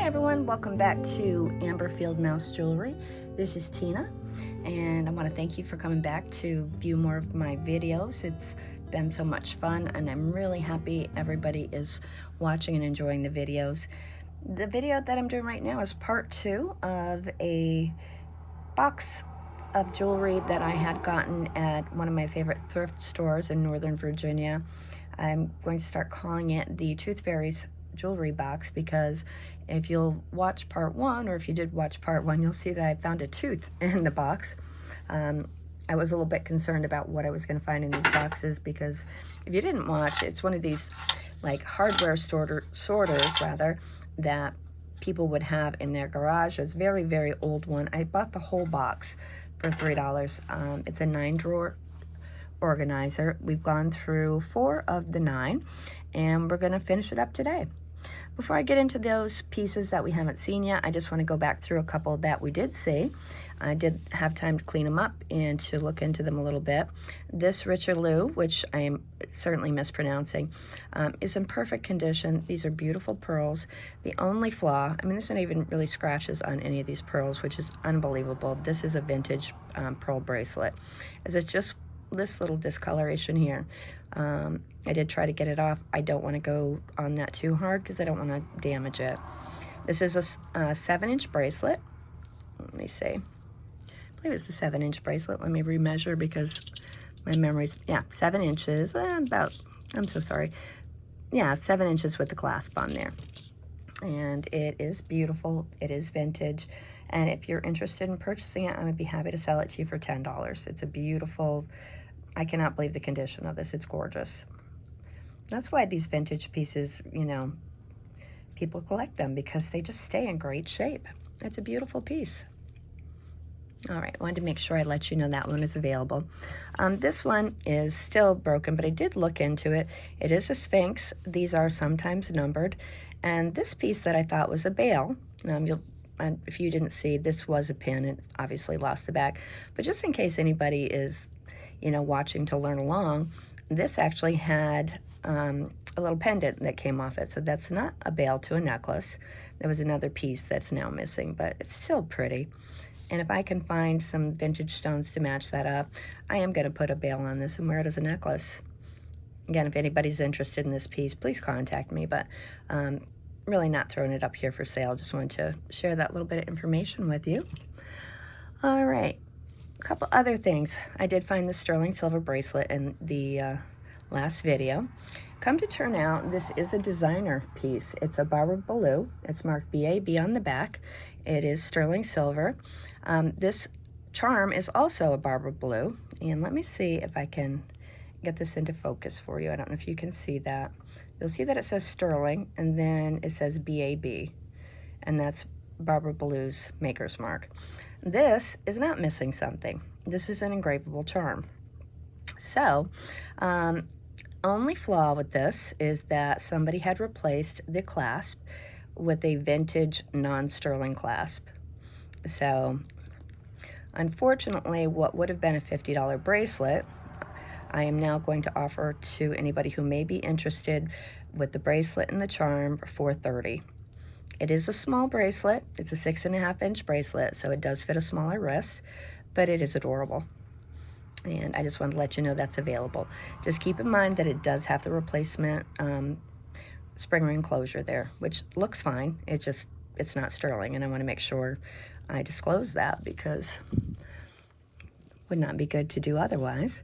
everyone, welcome back to Amberfield Mouse Jewelry. This is Tina, and I want to thank you for coming back to view more of my videos. It's been so much fun, and I'm really happy everybody is watching and enjoying the videos. The video that I'm doing right now is part 2 of a box of jewelry that I had gotten at one of my favorite thrift stores in Northern Virginia. I'm going to start calling it the ToothFairy's jewelry box, because if you'll watch part 1, or if you did watch part 1, you'll see that I found a tooth in the box. I was a little bit concerned about what I was going to find in these boxes, because if you didn't watch, it's one of these like hardware sorters rather, that people would have in their garage. It's a very, very old one. I bought the whole box for $3. It's a 9-drawer organizer. We've gone through 4 of the 9, and we're going to finish it up today. Before I get into those pieces that we haven't seen yet, I just want to go back through a couple that we did see. I did have time to clean them up and to look into them a little bit. This Richelieu, which I am certainly mispronouncing, is in perfect condition. These are beautiful pearls. The only flaw, I mean, there's not even really scratches on any of these pearls, which is unbelievable. This is a vintage pearl bracelet. Is it just this little discoloration here? I did try to get it off. I don't want to go on that too hard because I don't want to damage it. This is a 7-inch bracelet. Let me see. I believe it's a 7-inch bracelet. Let me remeasure because my memory's, yeah, 7 inches, about, I'm so sorry. Yeah, 7 inches with the clasp on there. And it is beautiful. It is vintage. And if you're interested in purchasing it, I would be happy to sell it to you for $10. It's a beautiful, I cannot believe the condition of this. It's gorgeous. That's why these vintage pieces, you know, people collect them, because they just stay in great shape. It's a beautiful piece. All right, I wanted to make sure I let you know that one is available. This one is still broken, but I did look into it. It is a Sphinx. These are sometimes numbered. And this piece that I thought was a bail, if you didn't see, this was a pin. It obviously lost the back. But just in case anybody is, you know, watching to learn along, this actually had a little pendant that came off it. So that's not a bail to a necklace. There was another piece that's now missing, but it's still pretty. And if I can find some vintage stones to match that up, I am going to put a bail on this and wear it as a necklace. Again, if anybody's interested in this piece, please contact me, but really not throwing it up here for sale. Just wanted to share that little bit of information with you. All right, a couple other things. I did find the sterling silver bracelet in the last video. Come to turn out, this is a designer piece. It's a Barbara Ballou. It's marked BAB on the back. It is sterling silver. This charm is also a Barbara Ballou. And let me see if I can get this into focus for you. I don't know if you can see that. You'll see that it says sterling, and then it says BAB. And that's Barbara Ballou's maker's mark. This is not missing something. This is an engravable charm. So, only flaw with this is that somebody had replaced the clasp with a vintage non-sterling clasp. So, unfortunately, what would have been a $50 bracelet, I am now going to offer to anybody who may be interested with the bracelet and the charm for $30. It is a small bracelet. It's a 6.5-inch bracelet, so it does fit a smaller wrist, but it is adorable. And I just wanted to let you know that's available. Just keep in mind that it does have the replacement spring ring closure there, which looks fine. It's not sterling, and I want to make sure I disclose that, because it would not be good to do otherwise.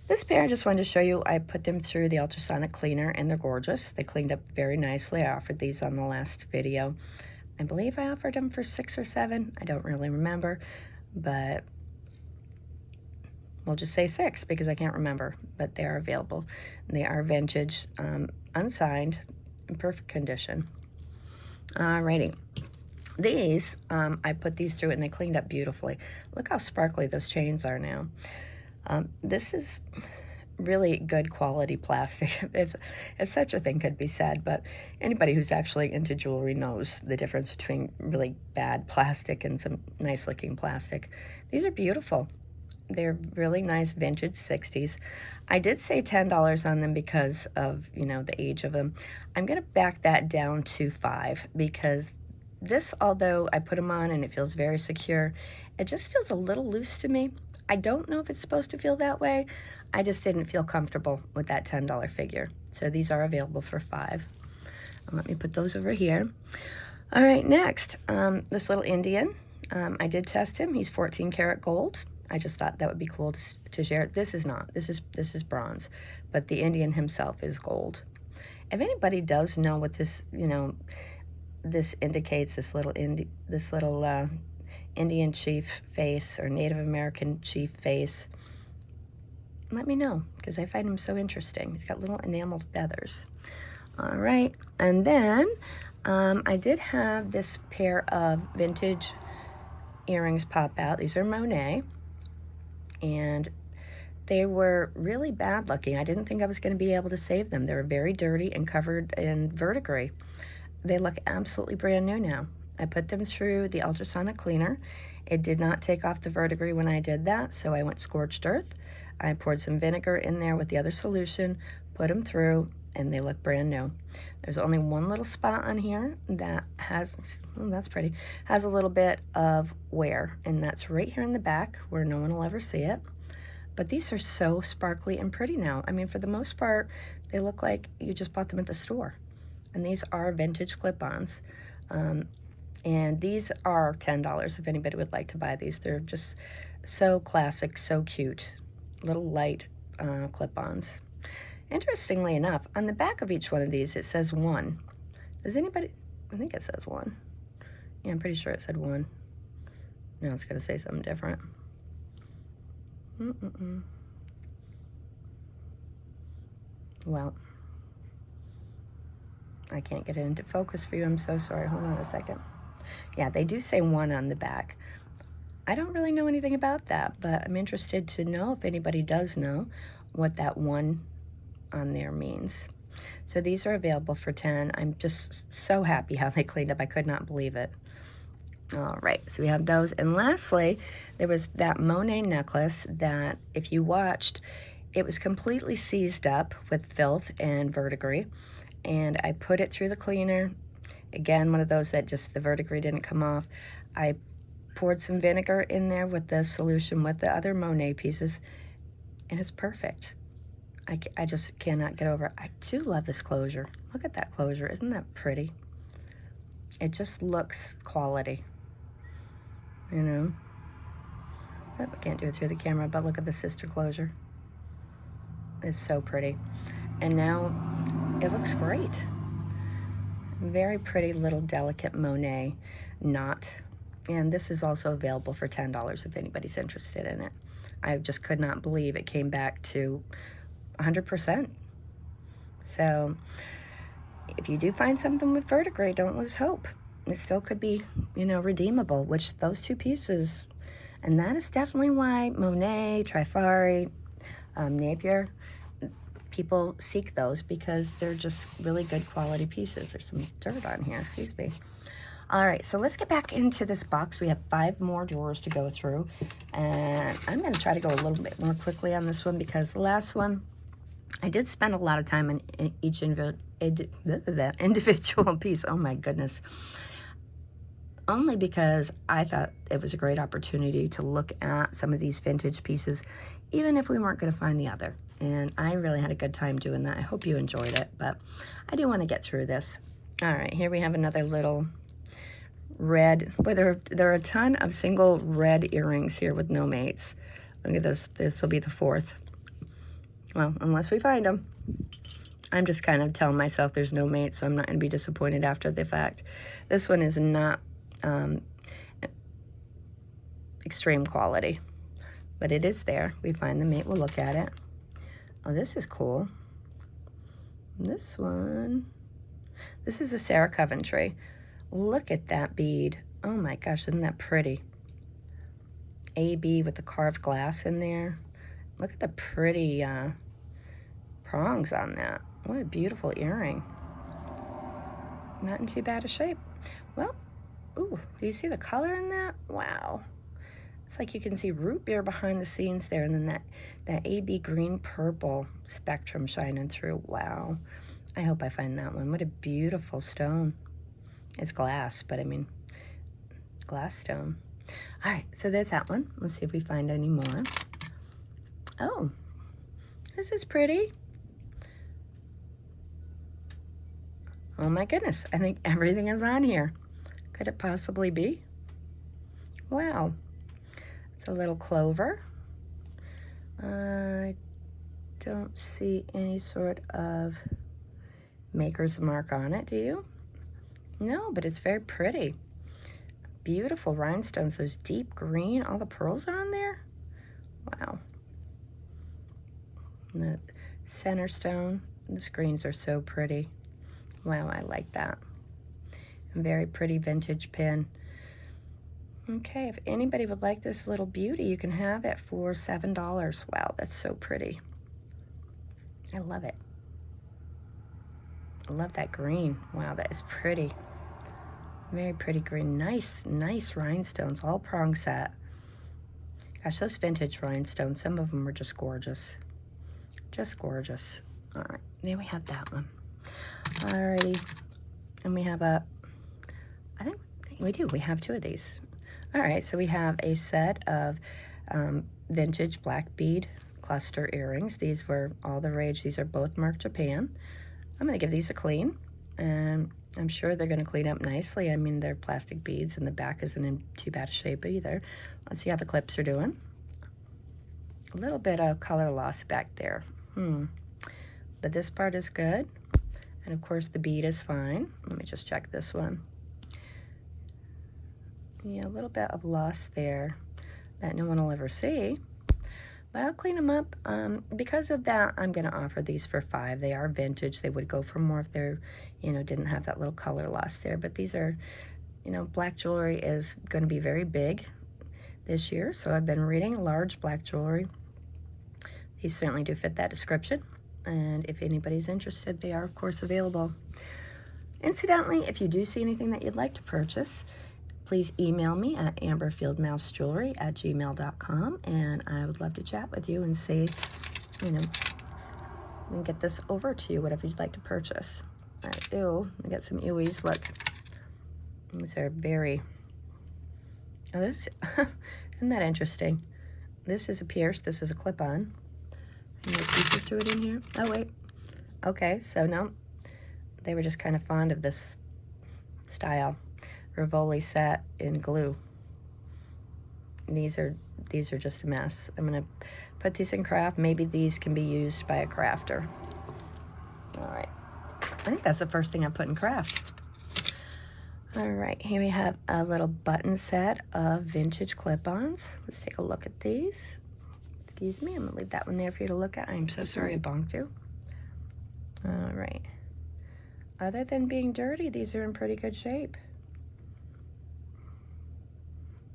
This pair, I just wanted to show you, I put them through the ultrasonic cleaner, and they're gorgeous. They cleaned up very nicely. I offered these on the last video. I believe I offered them for $6 or $7. I don't really remember, but we'll just say 6 because I can't remember, but they are available. And they are vintage, unsigned, in perfect condition. Alrighty. These, I put these through and they cleaned up beautifully. Look how sparkly those chains are now. This is really good quality plastic, if such a thing could be said, but anybody who's actually into jewelry knows the difference between really bad plastic and some nice looking plastic. These are beautiful. They're really nice vintage 60s. I did say $10 on them because of, you know, the age of them. I'm going to back that down to $5 because This, although I put them on and it feels very secure, it just feels a little loose to me. I don't know if it's supposed to feel that way. I just didn't feel comfortable with that $10 figure. So these are available for $5. Let me put those over here. All right, next, this little Indian. I did test him. He's 14 karat gold. I just thought that would be cool to share. This is not. This is bronze, but the Indian himself is gold. If anybody does know what this, this indicates, this little Indian chief face or Native American chief face, let me know, because I find him so interesting. He's got little enamel feathers. All right, and then I did have this pair of vintage earrings pop out. These are Monet, and they were really bad looking. I didn't think I was going to be able to save them. They were very dirty and covered in verdigris. They look absolutely brand new now. I put them through the ultrasonic cleaner. It did not take off the verdigris when I did that, so I went scorched earth. I poured some vinegar in there with the other solution, put them through, and they look brand new. There's only one little spot on here that has, oh, that's pretty, has a little bit of wear, and that's right here in the back where no one will ever see it. But these are so sparkly and pretty now. I mean, for the most part, they look like you just bought them at the store. And these are vintage clip-ons. And these are $10 if anybody would like to buy these. They're just so classic, so cute. Little light clip-ons. Interestingly enough, on the back of each one of these, it says 1. Does anybody, I think it says 1. Yeah, I'm pretty sure it said 1. Now it's gonna say something different. Well, I can't get it into focus for you. I'm so sorry. Hold on a second. Yeah, they do say 1 on the back. I don't really know anything about that, but I'm interested to know if anybody does know what that 1 on there means. So these are available for $10. I'm just so happy how they cleaned up. I could not believe it. All right, so we have those. And lastly, there was that Monet necklace that, if you watched, it was completely seized up with filth and verdigris. And I put it through the cleaner. Again, one of those that just the verdigris didn't come off. I poured some vinegar in there with the solution with the other Monet pieces, and it's perfect. I just cannot get over it. I do love this closure. Look at that closure. Isn't that pretty? It just looks quality. You know, I can't do it through the camera, but look at the sister closure. It's so pretty. And now it looks great. Very pretty little delicate Monet knot. And this is also available for $10 if anybody's interested in it. I just could not believe it came back to 100%. So if you do find something with verdigris, don't lose hope. It still could be, redeemable, which those 2 pieces, and that is definitely why Monet, ToothFairy's, Napier, people seek those, because they're just really good quality pieces. There's some dirt on here, excuse me. All right, so let's get back into this box. We have 5 more drawers to go through, and I'm going to try to go a little bit more quickly on this one, because the last one, I did spend a lot of time on each individual piece. Oh my goodness. Only because I thought it was a great opportunity to look at some of these vintage pieces, even if we weren't going to find the other. And I really had a good time doing that. I hope you enjoyed it, but I do want to get through this. All right, here we have another little red. Boy, there are a ton of single red earrings here with no mates. Look at this. This will be the 4th. Well, unless we find them. I'm just kind of telling myself there's no mate, so I'm not going to be disappointed after the fact. This one is not extreme quality, but it is there. We find the mate, we'll look at it. Oh, this is cool. This one, this is a Sarah Coventry. Look at that bead. Oh my gosh, isn't that pretty? AB with the carved glass in there. Look at the pretty prongs on that. What a beautiful earring. Not in too bad a shape. Well, ooh, do you see the color in that? Wow. It's like you can see root beer behind the scenes there, and then that AB green purple spectrum shining through. Wow. I hope I find that one. What a beautiful stone. It's glass, but I mean, glass stone. All right, so there's that one. Let's see if we find any more. Oh, this is pretty. Oh my goodness, I think everything is on here. Could it possibly be? Wow, it's a little clover. I don't see any sort of maker's mark on it, do you? No, but it's very pretty. Beautiful rhinestones, those deep green, all the pearls are on there. Wow. And the center stone, the screens are so pretty. Wow, I like that. A very pretty vintage pin. Okay, if anybody would like this little beauty, you can have it for $7. Wow, that's so pretty. I love it. I love that green. Wow, that is pretty. Very pretty green. Nice, nice rhinestones, all prong set. Gosh, those vintage rhinestones, some of them are just gorgeous. Just gorgeous. All right, there we have that one. Alrighty, and we have I think we have two of these. All right, so we have a set of vintage black bead cluster earrings. These were all the rage. These are both marked Japan. I'm gonna give these a clean, and I'm sure they're gonna clean up nicely. I mean, they're plastic beads and the back isn't in too bad a shape either. Let's see how the clips are doing. A little bit of color loss back there. But this part is good. And of course the bead is fine. Let me just check this one. Yeah, a little bit of loss there that no one will ever see. But I'll clean them up. Because of that, I'm gonna offer these for $5. They are vintage. They would go for more if they're, you know, didn't have that little color loss there. But these are, you know, black jewelry is gonna be very big this year. So I've been reading large black jewelry. These certainly do fit that description. And if anybody's interested, they are of course available. Incidentally, if you do see anything that you'd like to purchase, please email me at amberfieldmousejewelry@gmail.com, and I would love to chat with you and see, you know, and get this over to you, whatever you'd like to purchase. Ew, I got some ewies, look. These are very, oh, this, isn't that interesting? This is a pierce, this is a clip-on. Any more pieces to it in here? Oh, wait. Okay, so no, they were just kind of fond of this style. Rivoli set in glue. These are just a mess. I'm gonna put these in craft. Maybe these can be used by a crafter. All right, I think that's the first thing I put in craft. All right, here we have a little button set of vintage clip-ons. Let's take a look at these. Excuse me, I'm gonna leave that one there for you to look at. I'm so sorry I bonked you. All right. Other than being dirty, these are in pretty good shape.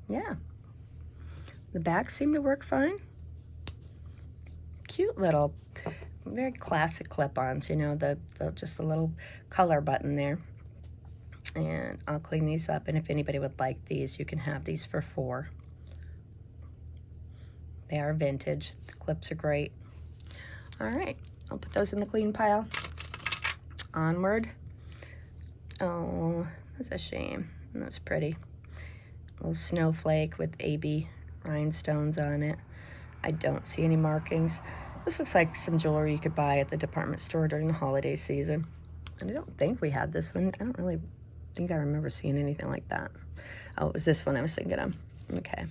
Yeah. The backs seem to work fine. Cute little, very classic clip-ons, you know, the just a little color button there. And I'll clean these up, and if anybody would like these, you can have these for $4. They are vintage. The clips are great. All right, I'll put those in the clean pile. Onward. Oh, that's a shame. That was pretty. A little snowflake with AB rhinestones on it. I don't see any markings. This looks like some jewelry you could buy at the department store during the holiday season. And I don't think we had this one. I don't really think I remember seeing anything like that. Oh, it was this one I was thinking of. Okay.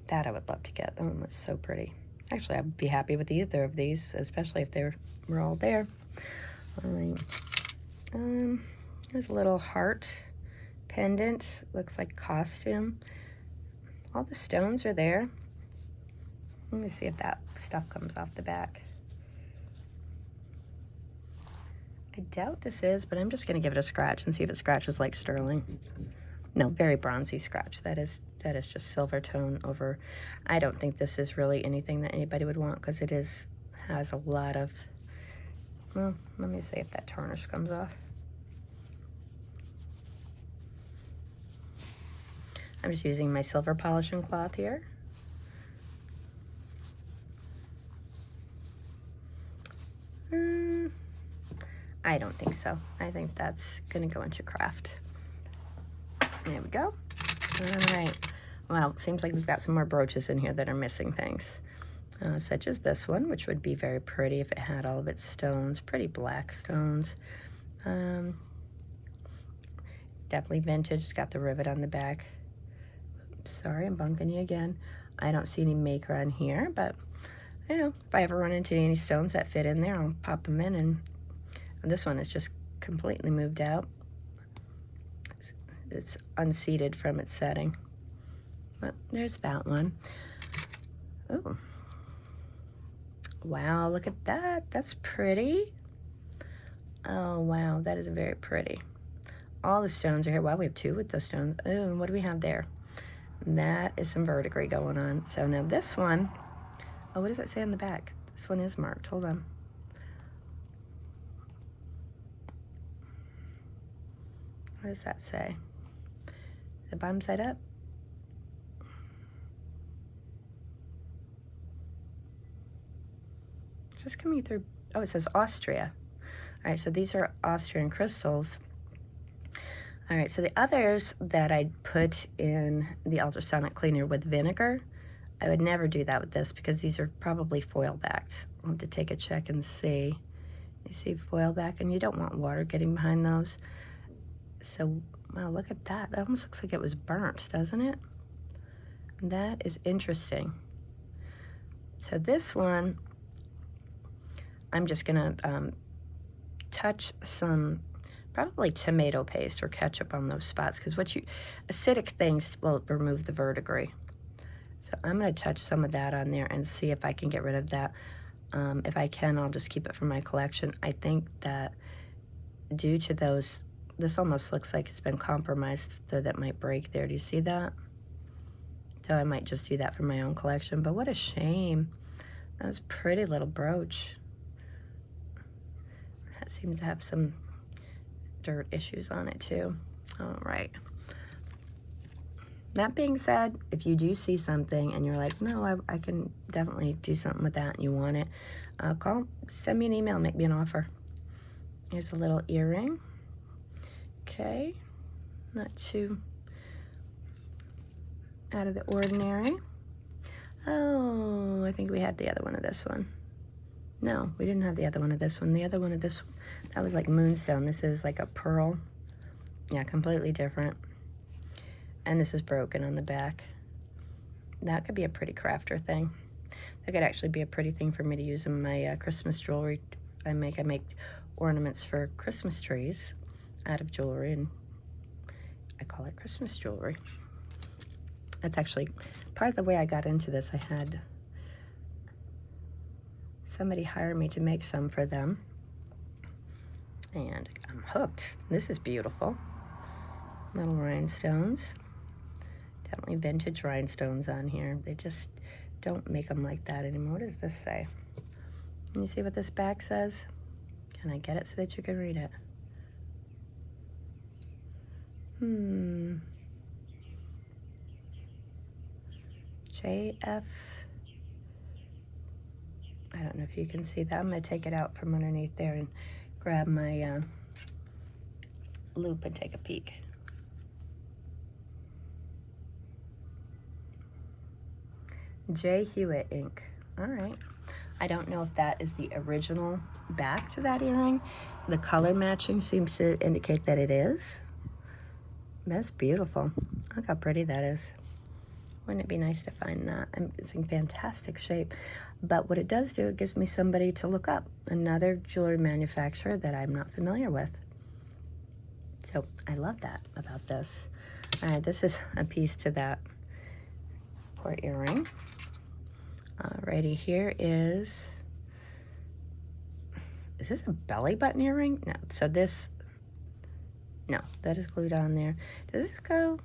That I would love to get. That one was so pretty. Actually, I'd be happy with either of these, especially if they were all there. All right. There's a little heart pendant. Looks like costume. All the stones are there. Let me see if that stuff comes off the back. I doubt this is, but I'm just gonna give it a scratch and see if it scratches like sterling. No, very bronzy scratch. That is just silver tone over. I don't think this is really anything that anybody would want because it has a lot of, well, let me see if that tarnish comes off. I'm just using my silver polishing cloth here. I don't think so. I think that's gonna go into craft. There we go. All right. Well, it seems like we've got some more brooches in here that are missing things. Such as this one, which would be very pretty if it had all of its stones, pretty black stones. Definitely vintage. It's got the rivet on the back. Oops, sorry, I'm bunking you again. I don't see any maker on here, but you know, if I ever run into any stones that fit in there, I'll pop them in. And this one is just completely moved out. It's unseated from its setting. But there's that one. Oh, wow, look at that. That's pretty. Oh, wow, that is very pretty. All the stones are here. Wow, we have two with the stones. Oh, and what do we have there? That is some verdigris going on. So now this one, oh, what does that say on the back? This one is marked. Hold on. What does that say? The bottom side up? It's just coming through. Oh, it says Austria. All right, so these are Austrian crystals. All right, so the others that I put in the ultrasonic cleaner with vinegar, I would never do that with this because these are probably foil backed. I'll have to take a check and see. You see foil back, and you don't want water getting behind those. So, wow, look at that. That almost looks like it was burnt, doesn't it? That is interesting. So this one, I'm just gonna touch some probably tomato paste or ketchup on those spots, because acidic things will remove the verdigris. So I'm going to touch some of that on there and see if I can get rid of that. If I can, I'll just keep it for my collection. I think that due to those, this almost looks like it's been compromised, so that might break there. Do you see that? So I might just do that for my own collection, but what a shame. That was a pretty little brooch. That seems to have some dirt issues on it too. All right. That being said, if you do see something and you're like, no, I can definitely do something with that and you want it, send me an email, make me an offer. Here's a little earring. Okay, not too out of the ordinary. Oh, I think we had the other one of this one. No, we didn't have the other one of this one. The other one of this one, that was like moonstone. This is like a pearl. Yeah, completely different. And this is broken on the back. That could be a pretty crafter thing. That could actually be a pretty thing for me to use in my Christmas jewelry. I make ornaments for Christmas trees out of jewelry, and I call it Christmas jewelry. That's actually part of the way I got into this. I had somebody hire me to make some for them, and I'm hooked. This is beautiful. Little rhinestones. Definitely vintage rhinestones on here. They just don't make them like that anymore. What does this say? Can you see what this back says? Can I get it so that you can read it? JF. I don't know if you can see that. I'm going to take it out from underneath there and grab my loop and take a peek. J. Hewitt Inc. All right. I don't know if that is the original back to that earring. The color matching seems to indicate that it is. That's beautiful. Look how pretty that is. Wouldn't it be nice to find that? It's in fantastic shape. But what it does do, it gives me somebody to look up. Another jewelry manufacturer that I'm not familiar with. So I love that about this. All right, this is a piece to that poor earring. Alrighty, here is this a belly button earring? No, so this, no, that is glued on there. Does this go?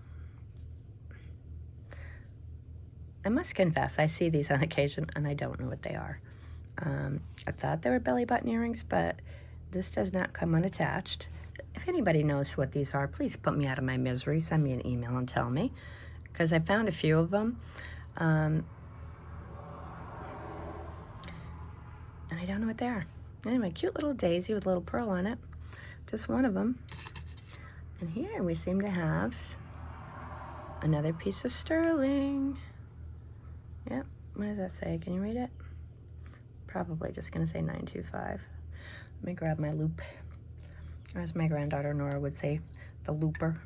I must confess, I see these on occasion and I don't know what they are. I thought they were belly button earrings, but this does not come unattached. If anybody knows what these are, please put me out of my misery. Send me an email and tell me, because I found a few of them. And I don't know what they are. Anyway, cute little daisy with a little pearl on it. Just one of them. And here we seem to have Another piece of sterling. Yep, what does that say? Can you read it? Probably just gonna say 925. Let me grab my loop. Or as my granddaughter Nora would say, the looper.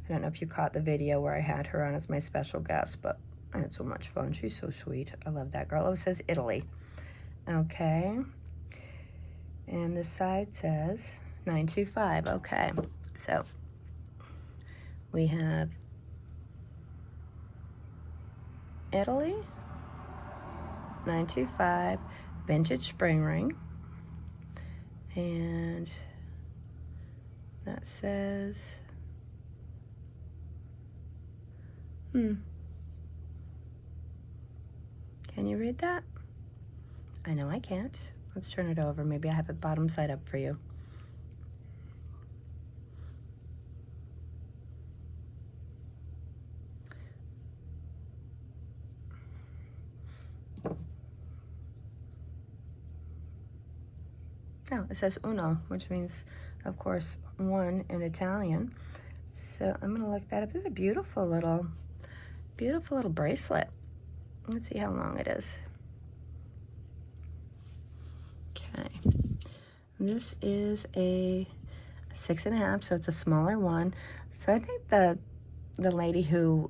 I don't know if you caught the video where I had her on as my special guest, but I had so much fun. She's so sweet. I love that girl. Oh, it says Italy. Okay. And this side says 925. Okay. So we have Italy, 925, vintage spring ring. And that says, can you read that? I know I can't. Let's turn it over. Maybe I have it bottom side up for you. Oh, it says uno, which means, of course, one in Italian. So I'm gonna look that up. This is a beautiful little bracelet. Let's see how long it is. Okay, this is a 6.5, so it's a smaller one. So I think the lady who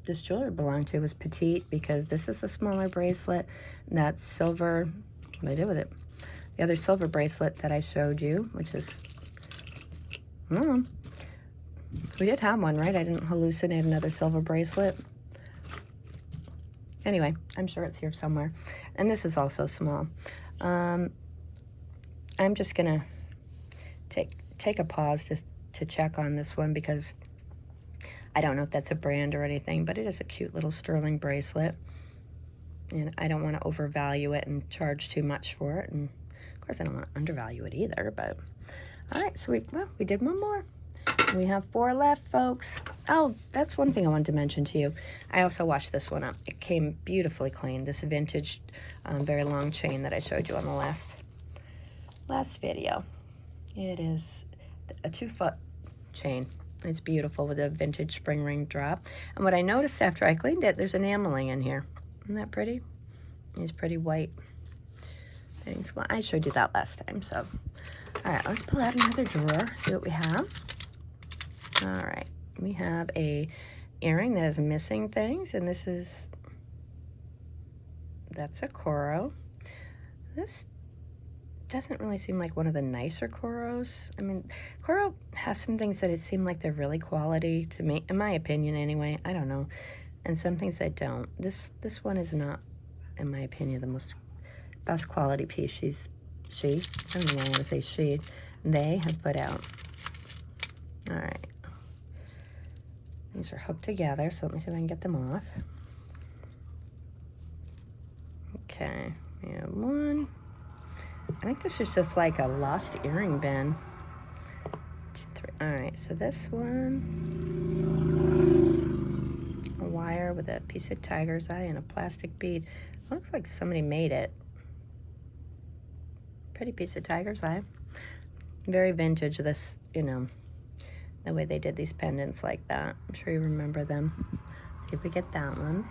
this jewelry belonged to was petite, because this is a smaller bracelet. And that's silver. What do I do with it? The other silver bracelet that I showed you, which is, I don't know. We did have one, right? I didn't hallucinate another silver bracelet. Anyway, I'm sure it's here somewhere. And this is also small. I'm just gonna take a pause to check on this one, because I don't know if that's a brand or anything, but it is a cute little sterling bracelet. And I don't want to overvalue it and charge too much for it. And of course I don't want to undervalue it either, but all right, so we did one more. We have 4 left, folks. Oh, that's one thing I wanted to mention to you. I also washed this one up. It came beautifully clean. This vintage, very long chain that I showed you on the last video. It is a 2-foot chain. It's beautiful with a vintage spring ring drop. And what I noticed after I cleaned it, there's enameling in here. Isn't that pretty? It's pretty white things. Well, I showed you that last time, so. All right, let's pull out another drawer, see what we have. All right, we have a earring that is missing things, and that's a coral. This doesn't really seem like one of the nicer corals. I mean, coral has some things that it seem like they're really quality to me, in my opinion anyway. I don't know. And some things that don't. This one is not, in my opinion, the best quality piece I don't know why I want to say she, they have put out. All right. These are hooked together, so let me see if I can get them off. Okay, we have one. I think this is just like a lost earring bin. 2, 3. All right, so this one, a wire with a piece of tiger's eye and a plastic bead. Looks like somebody made it. Pretty piece of tiger's eye. Very vintage, this, you know, the way they did these pendants like that. I'm sure you remember them. See if we get that one.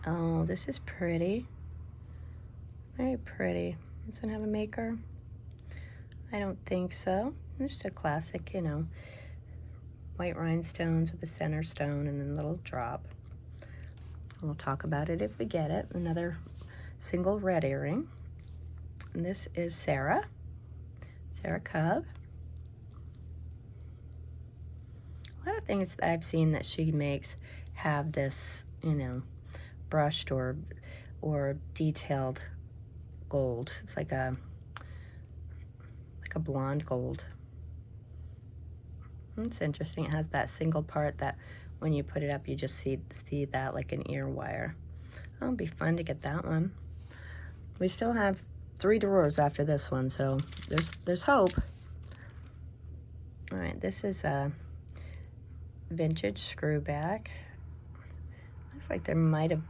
Oh, this is pretty. Very pretty. Does it have a maker? I don't think so. Just a classic, you know, white rhinestones with a center stone and then a little drop. We'll talk about it if we get it. Another single red earring. And this is Sarah Cub. A lot of things that I've seen that she makes have this, you know, brushed or detailed gold. It's like a blonde gold. It's interesting. It has that single part that when you put it up, you just see that like an ear wire. It'll be fun to get that one. We still have 3 drawers after this one, so there's hope. All right, this is a vintage screw back. Looks like there might have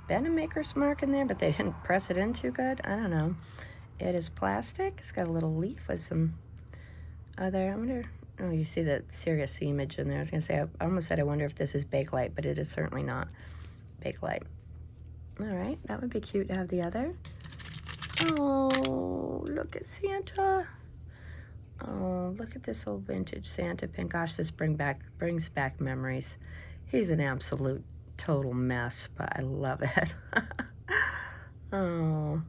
been a maker's mark in there, but they didn't press it in too good. I don't know. It is plastic. It's got a little leaf with some other, I wonder Oh, you see the serious image in there. I was gonna say, I almost said I wonder if this is Bakelite, but it is certainly not Bakelite. All right, that would be cute to have the other. Oh, look at Santa. Oh, look at this old vintage Santa pin. Gosh, this brings back memories. He's an absolute total mess, but I love it. Oh,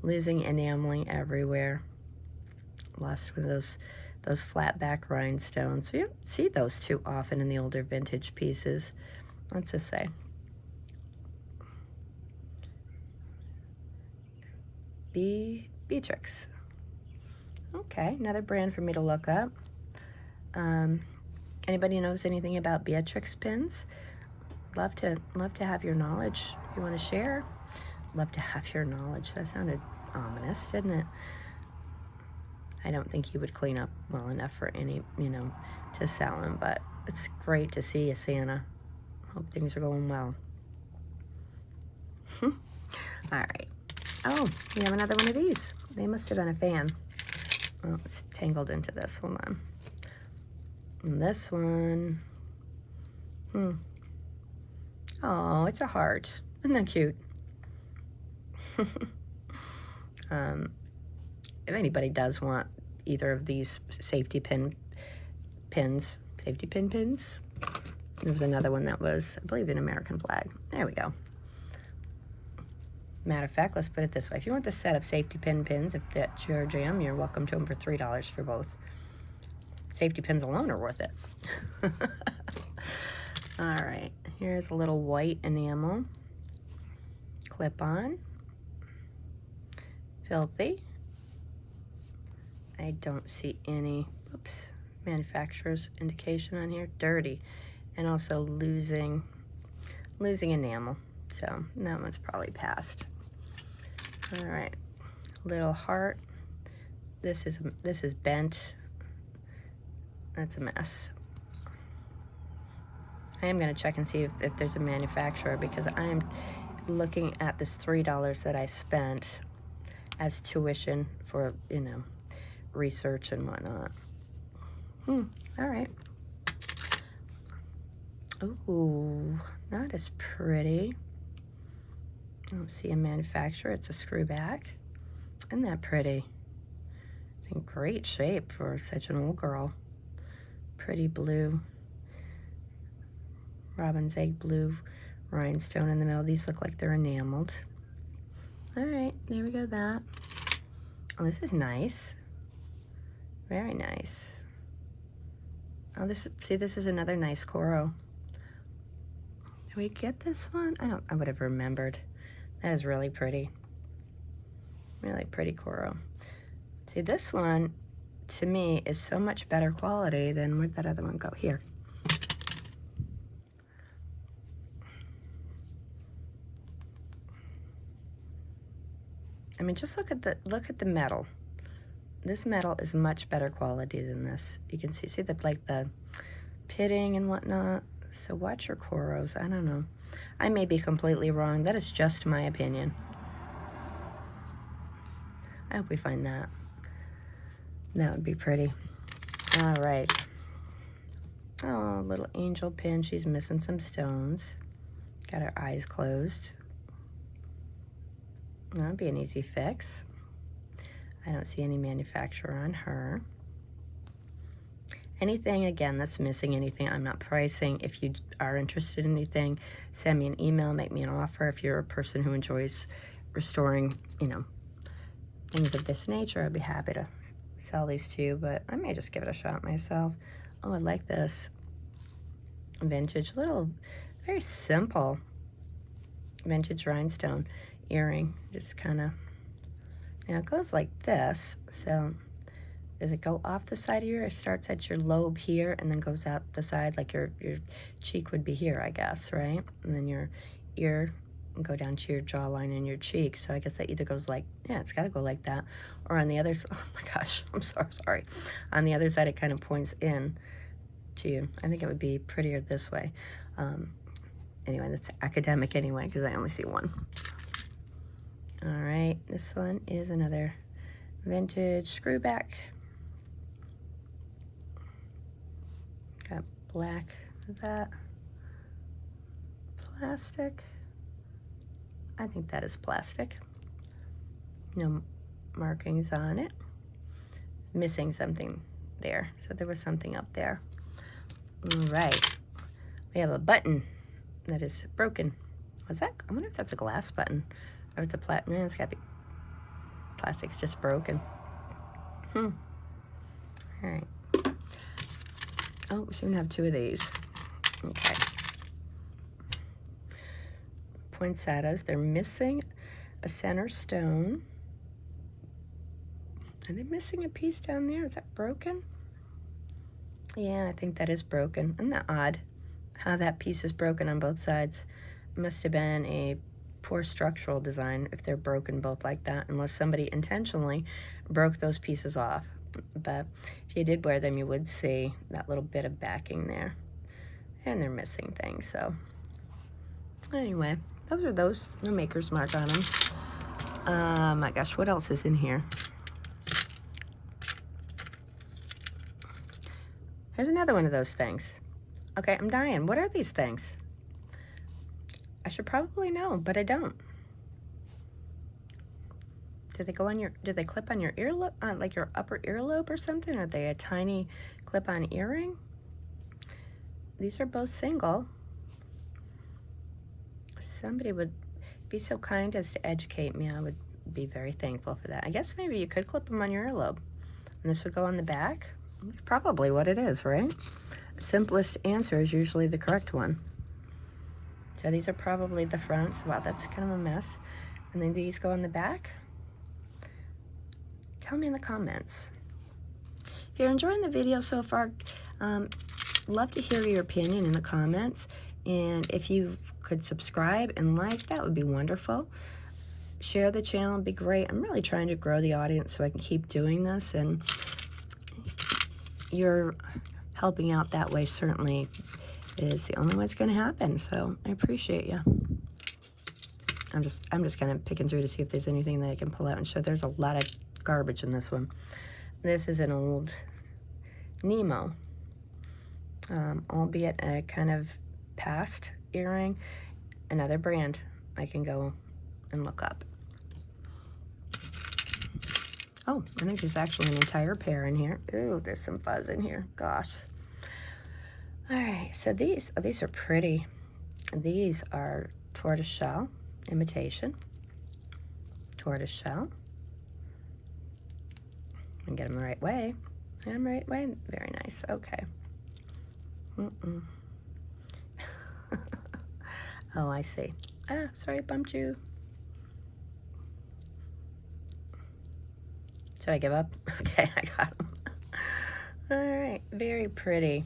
losing enameling everywhere. Lost one of those flat back rhinestones. You don't see those too often in the older vintage pieces. What's this say? Beatrix. Okay, another brand for me to look up. Anybody knows anything about Beatrix pins? Love to have your knowledge. If you want to share, love to have your knowledge. That sounded ominous, didn't it? I don't think he would clean up well enough for any, to sell him, but it's great to see you, Santa. Hope things are going well. All right. Oh, we have another one of these. They must have been a fan. Oh, it's tangled into this. Hold on. And this one. Oh, it's a heart. Isn't that cute? If anybody does want either of these safety pins, there was another one that was, I believe, an American flag. There we go. Matter of fact, let's put it this way. If you want the set of safety pins, if that's your jam, you're welcome to them for $3 for both. Safety pins alone are worth it. All right, here's a little white enamel. Clip-on. Filthy. I don't see any, oops, manufacturer's indication on here. Dirty. And also losing enamel. So that one's probably passed. All right, little heart. This is bent. That's a mess. I am going to check and see if there's a manufacturer, because I am looking at this $3 that I spent as tuition for, research and whatnot. All right. Ooh, not as pretty. I don't see a manufacturer. It's a screw back. Isn't that pretty? It's in great shape for such an old girl. Pretty blue. Robin's egg blue rhinestone in the middle. These look like they're enameled. All right, there we go, that. Oh, this is nice. Very nice. Oh, this is another nice Coro. Did we get this one? I would have remembered. That is really pretty. Really pretty Coro. See, this one, to me, is so much better quality than, where'd that other one go? Here. I mean, just look at the metal. This metal is much better quality than this. You can see the pitting and whatnot. So watch your Coros. I don't know. I may be completely wrong. That is just my opinion. I hope we find that. That would be pretty. All right. Oh, little angel pin. She's missing some stones. Got her eyes closed. That'd be an easy fix. I don't see any manufacturer on her. Anything, again, that's missing anything, I'm not pricing. If you are interested in anything, send me an email, make me an offer. If you're a person who enjoys restoring, things of this nature, I'd be happy to sell these to you, but I may just give it a shot myself. Oh, I like this vintage, little, very simple vintage rhinestone earring. Just kind of, it goes like this. So does it go off the side of your ear? It starts at your lobe here and then goes out the side, like your cheek would be here, I guess, right? And then your ear and go down to your jawline and your cheek. So I guess that either goes like, yeah, it's got to go like that. Or on the other side, oh my gosh, I'm so sorry. On the other side, it kind of points in to you. I think it would be prettier this way. Anyway, that's academic anyway, because I only see one. All right, this one is another vintage screwback. black. Is that plastic? I think that is plastic. No markings on it. Missing something there. So there was something up there. All right. We have a button that is broken. What's that? I wonder if that's a glass button. Or it's a platinum. It's gotta be plastic's just broken. All right. Oh, we soon have 2 of these. Okay. Poinsettias. They're missing a center stone. Are they missing a piece down there? Is that broken? Yeah, I think that is broken. Isn't that odd? How that piece is broken on both sides. It must have been a poor structural design if they're broken both like that, unless somebody intentionally broke those pieces off. But if you did wear them, you would see that little bit of backing there. And they're missing things, so. Anyway, those are those. No maker's mark on them. My gosh, what else is in here? Here's another one of those things. Okay, I'm dying. What are these things? I should probably know, but I don't. Do they go on your, do they clip on your earlobe, like your upper earlobe or something? Are they a tiny clip-on earring? These are both single. If somebody would be so kind as to educate me, I would be very thankful for that. I guess maybe you could clip them on your earlobe. And this would go on the back. That's probably what it is, right? The simplest answer is usually the correct one. So these are probably the fronts. Wow, that's kind of a mess. And then these go on the back. Tell me in the comments. If you're enjoying the video so far, love to hear your opinion in the comments. And if you could subscribe and like, that would be wonderful. Share the channel would be great. I'm really trying to grow the audience so I can keep doing this, and you're helping out that way certainly is the only way it's going to happen. So I appreciate you. I'm just kind of picking through to see if there's anything that I can pull out and show. There's a lot of garbage in this one. This is an old Nemo, albeit a kind of past earring. Another brand I can go and look up. Oh, I think there's actually an entire pair in here. Ooh, there's some fuzz in here. Gosh. All right, so these are pretty. These are tortoiseshell, imitation tortoiseshell. And get them the right way. Get them the right way. Very nice. Okay. Oh, I see. Ah, sorry, I bumped you. Should I give up? Okay, I got them. All right, very pretty.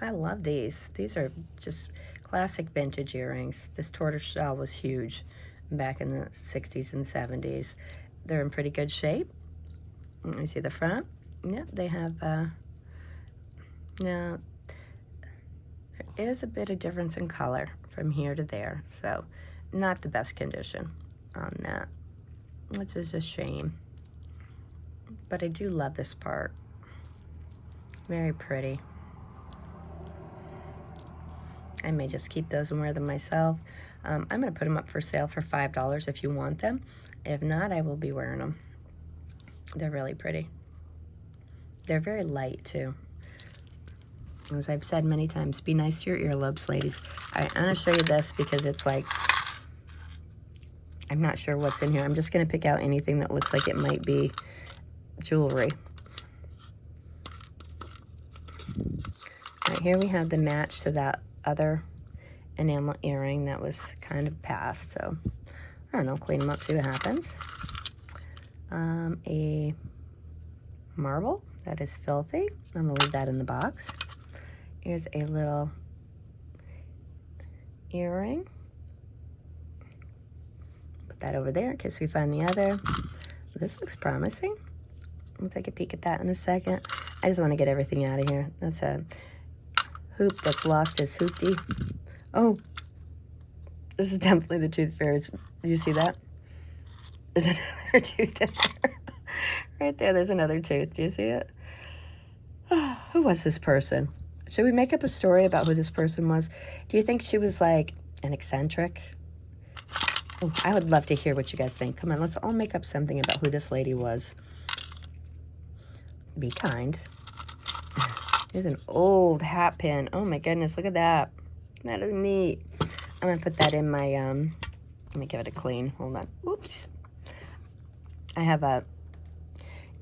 I love these. These are just classic vintage earrings. This tortoiseshell was huge back in the 60s and 70s. They're in pretty good shape. Let me see the front. Yep, they have, now, there is a bit of difference in color from here to there, so not the best condition on that, which is a shame. But I do love this part. Very pretty. I may just keep those and wear them myself. I'm going to put them up for sale for $5 if you want them. If not, I will be wearing them. They're really pretty. They're very light, too. As I've said many times, be nice to your earlobes, ladies. All right, I'm going to show you this because it's like, I'm not sure what's in here. I'm just going to pick out anything that looks like it might be jewelry. All right, here we have the match to that other enamel earring that was kind of past. So, I don't know, clean them up, see what happens. A marble that is filthy. I'm going to leave that in the box. Here's a little earring. Put that over there in case we find the other. This looks promising. We'll take a peek at that in a second. I just want to get everything out of here. That's a hoop that's lost his hoopty. Oh, this is definitely the Tooth Fairy's. Do you see that? There's another tooth in there. Right there, there's another tooth. Do you see it? Who was this person? Should we make up a story about who this person was? Do you think she was like an eccentric? Oh, I would love to hear what you guys think. Come on, let's all make up something about who this lady was. Be kind. Here's an old hat pin. Oh my goodness, look at that. That is neat. I'm gonna put that in my, let me give it a clean. Hold on. Oops. I have a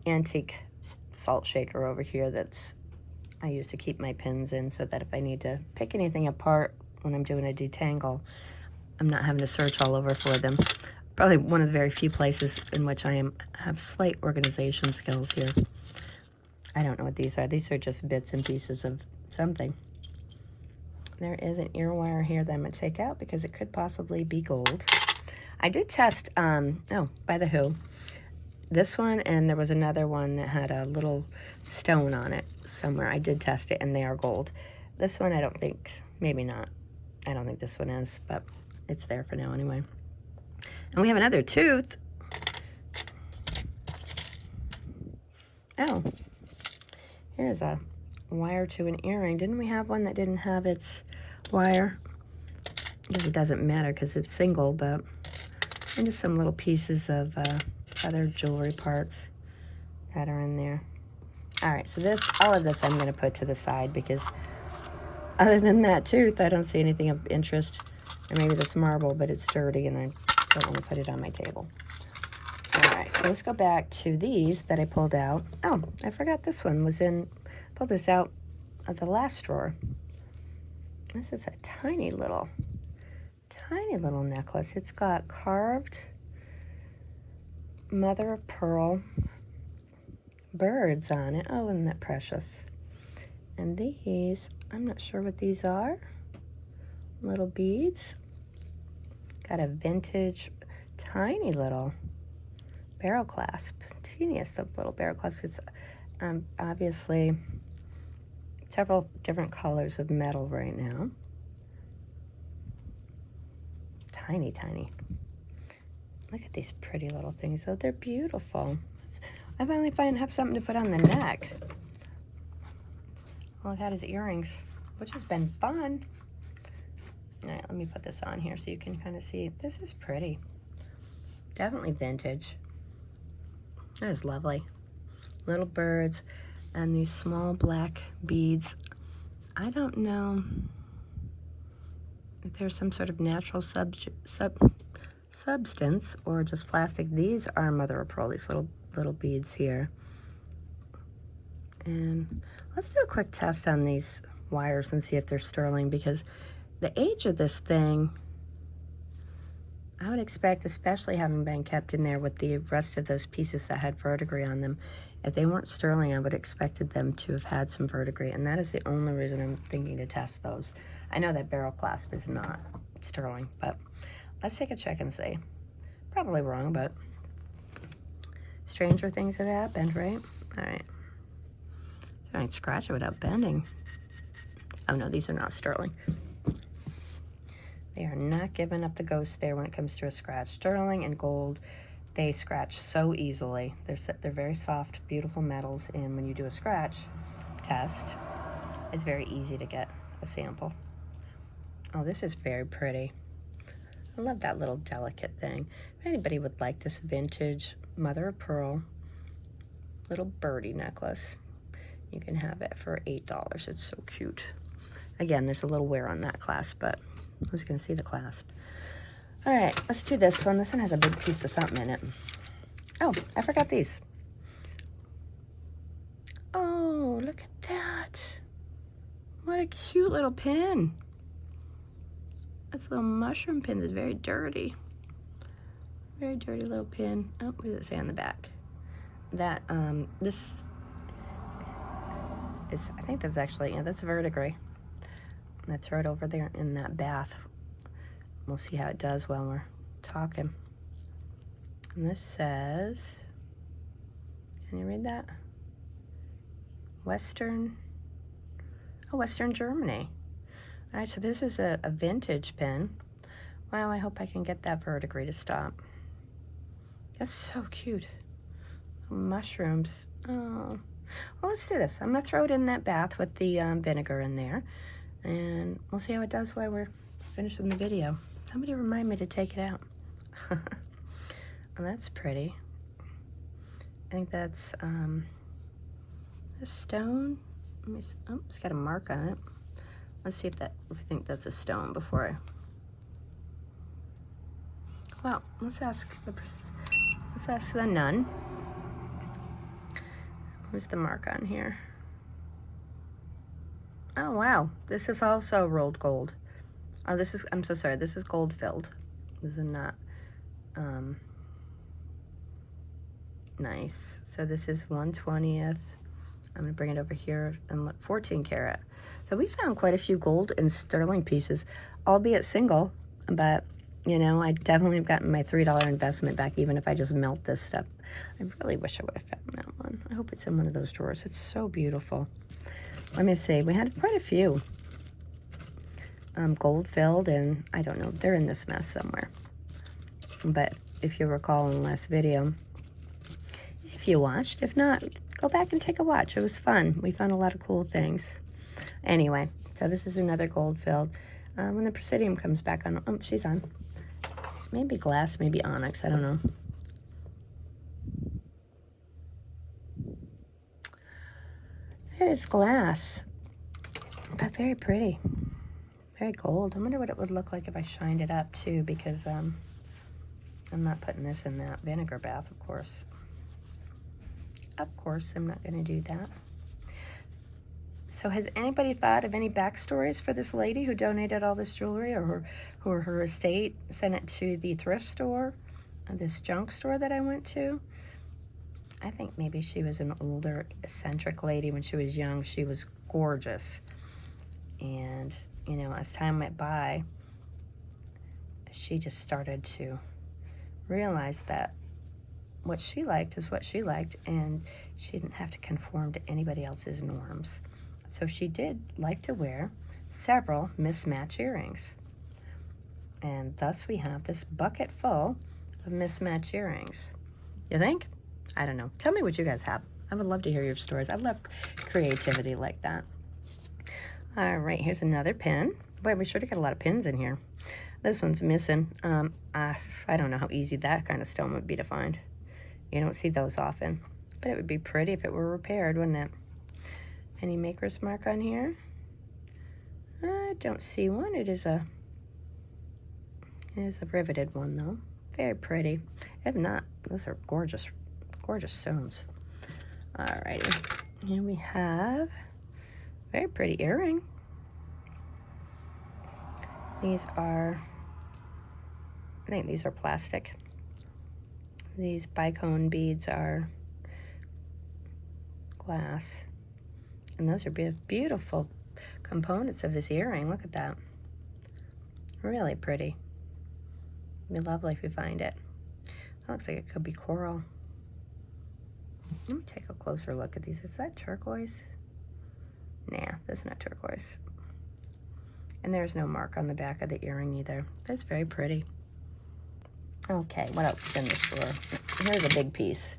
antique salt shaker over here that's I use to keep my pins in so that if I need to pick anything apart when I'm doing a detangle, I'm not having to search all over for them. Probably one of the very few places in which I have slight organization skills here. I don't know what these are. These are just bits and pieces of something. There is an ear wire here that I'm going to take out because it could possibly be gold. I did test, by the Who. This one, and there was another one that had a little stone on it somewhere. I did test it, and they are gold. This one, I don't think, maybe not. I don't think this one is, but it's there for now anyway. And we have another tooth. Oh, here's a wire to an earring. Didn't we have one that didn't have its wire? I guess it doesn't matter because it's single, but and just some little pieces of other jewelry parts that are in there. All right, so all of this I'm going to put to the side because other than that tooth, I don't see anything of interest. Or maybe this marble, but it's dirty and I don't want to put it on my table. All right, so let's go back to these that I pulled out. Oh, I forgot this one was in, pulled this out of the last drawer. This is a tiny little necklace. It's got carved mother of pearl birds on it. Oh, isn't that precious? And these, I'm not sure what these are. Little beads. Got a vintage, tiny little barrel clasp. Teeniest of little barrel clasps. It's obviously several different colors of metal right now. Tiny, tiny. Look at these pretty little things, though. They're beautiful. I finally have something to put on the neck. All I've had is earrings, which has been fun. All right, let me put this on here so you can kind of see. This is pretty. Definitely vintage. That is lovely. Little birds and these small black beads. I don't know if there's some sort of natural substance or just plastic. These are mother of pearl, these little beads here. And let's do a quick test on these wires and see if they're sterling, because the age of this thing, I would expect, especially having been kept in there with the rest of those pieces that had verdigris on them, if they weren't sterling, I would have expected them to have had some verdigris, and that is the only reason I'm thinking to test those. I know that barrel clasp is not sterling, but let's take a check and see. Probably wrong, but stranger things have happened, right? All right. I can scratch it without bending. Oh no, these are not sterling. They are not giving up the ghost there when it comes to a scratch. Sterling and gold, they scratch so easily. They're very soft, beautiful metals, and when you do a scratch test, it's very easy to get a sample. Oh, this is very pretty. I love that little delicate thing. If anybody would like this vintage mother of pearl little birdie necklace, you can have it for $8. It's so cute. Again, there's a little wear on that clasp, but who's going to see the clasp? All right, let's do this one. This one has a big piece of something in it. Oh, I forgot these. Oh, look at that. What a cute little pin. That's a little mushroom pin that's very dirty. Very dirty little pin. Oh, what does it say on the back? That, this is, I think that's actually, yeah, that's verdigris. I'm going to throw it over there in that bath. We'll see how it does while we're talking. And this says, can you read that? Western Germany. All right, so this is a vintage pin. Wow, I hope I can get that verdigris to stop. That's so cute. Mushrooms. Oh, Well, let's do this. I'm going to throw it in that bath with the vinegar in there. And we'll see how it does while we're finishing the video. Somebody remind me to take it out. Well, that's pretty. I think that's a stone. Let me see. Oh, it's got a mark on it. Let's see if we think that's a stone before I... Well, let's ask the nun. Where's the mark on here? Oh, wow. This is also rolled gold. Oh, this is, I'm so sorry, this is gold filled. This is not, nice. So this is 1/20th. I'm gonna bring it over here and look, 14 karat. So we found quite a few gold and sterling pieces, albeit single, but you know, I definitely have gotten my $3 investment back, even if I just melt this stuff. I really wish I would have found that one. I hope it's in one of those drawers. It's so beautiful. Let me see, we had quite a few. Gold filled, and I don't know, they're in this mess somewhere. But if you recall in the last video, if you watched, if not, go back and take a watch. It was fun. We found a lot of cool things. Anyway, so this is another gold filled. When the Presidium comes back on, oh, she's on. Maybe glass, maybe onyx, I don't know. It is glass, but very pretty. Very gold. I wonder what it would look like if I shined it up too, because I'm not putting this in that vinegar bath, of course. Of course, I'm not going to do that. So has anybody thought of any backstories for this lady who donated all this jewelry, or her estate sent it to the thrift store, or this junk store that I went to? I think maybe she was an older, eccentric lady. When she was young, she was gorgeous. And, you know, as time went by, she just started to realize that what she liked is what she liked, and she didn't have to conform to anybody else's norms. So she did like to wear several mismatched earrings. And thus we have this bucket full of mismatched earrings. You think? I don't know. Tell me what you guys have. I would love to hear your stories. I love creativity like that. All right, here's another pin. Boy, we sure got a lot of pins in here. This one's missing. I don't know how easy that kind of stone would be to find. You don't see those often. But it would be pretty if it were repaired, wouldn't it? Any maker's mark on here? I don't see one. It is a riveted one, though. Very pretty. If not, those are gorgeous, gorgeous stones. Alrighty. Here we have a very pretty earring. These are, I think these are plastic. These bicone beads are glass. And those are beautiful components of this earring. Look at that. Really pretty. It'd be lovely if you find it. That looks like it could be coral. Let me take a closer look at these. Is that turquoise? Nah, that's not turquoise. And there's no mark on the back of the earring either. That's very pretty. Okay, what else is in this drawer? Here's a big piece.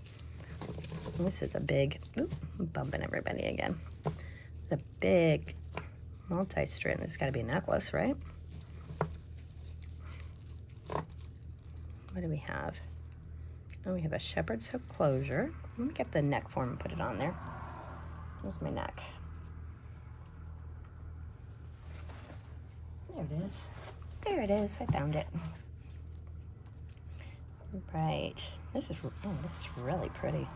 This is a big, oop, I'm bumping everybody again. It's a big multi-strand. It's got to be a necklace, right? What do we have? Oh, we have a shepherd's hook closure. Let me get the neck form and put it on there. Where's my neck? There it is. There it is. I found it. Right. This is really pretty.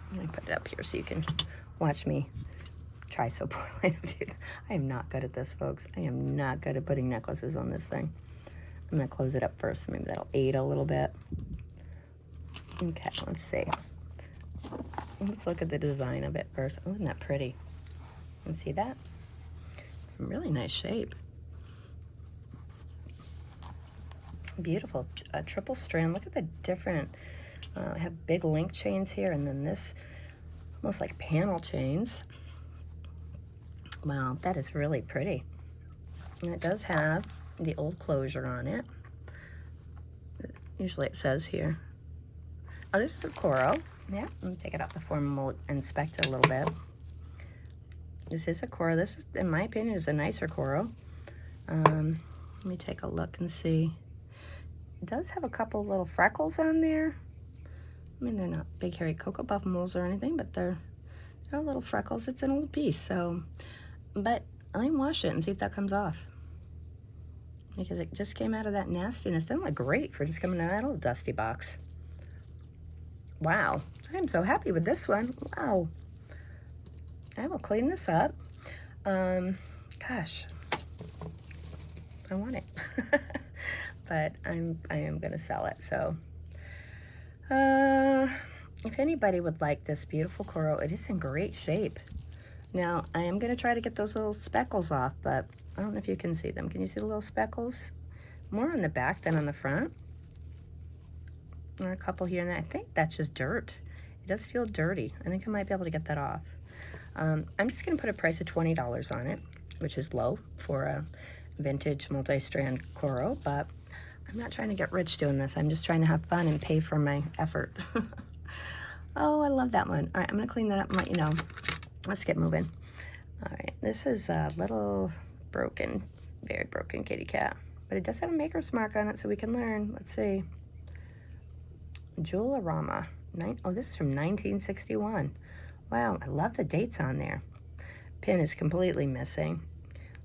I'm gonna put it up here so you can watch me try so poorly to do that. I am not good at this, folks. I am not good at putting necklaces on this thing. I'm gonna close it up first. Maybe that'll aid a little bit. Okay, let's see. Let's look at the design of it first. Oh, isn't that pretty? You see that? Really nice shape. Beautiful. A triple strand. Look at the different, I have big link chains here, and then this almost like panel chains. Wow, that is really pretty. And it does have the old closure on it. Usually it says here. Oh, this is a coral. Yeah, let me take it off the form and we'll inspect it a little bit. This is a coral. This, is, in my opinion, is a nicer coral. Let me take a look and see. It does have a couple little freckles on there. I mean, they're not big hairy cocoa puff moles or anything, but they're little freckles. It's an old piece, so, but let me wash it and see if that comes off. Because it just came out of that nastiness. It doesn't look great for just coming out of that little dusty box. Wow, I'm so happy with this one. Wow. I will clean this up. Gosh, I want it. But I am gonna sell it, so. If anybody would like this beautiful coral, it is in great shape. Now, I am going to try to get those little speckles off, but I don't know if you can see them. Can you see the little speckles? More on the back than on the front. Or a couple here and there. I think that's just dirt. It does feel dirty. I think I might be able to get that off. I'm just going to put a price of $20 on it, which is low for a vintage multi-strand coral, but I'm not trying to get rich doing this. I'm just trying to have fun and pay for my effort. Oh, I love that one. All right, I'm going to clean that up and let you know. Let's get moving. All right, this is a little broken, very broken kitty cat. But it does have a maker's mark on it, so we can learn. Let's see. Jewelorama. Oh, this is from 1961. Wow, I love the dates on there. Pin is completely missing.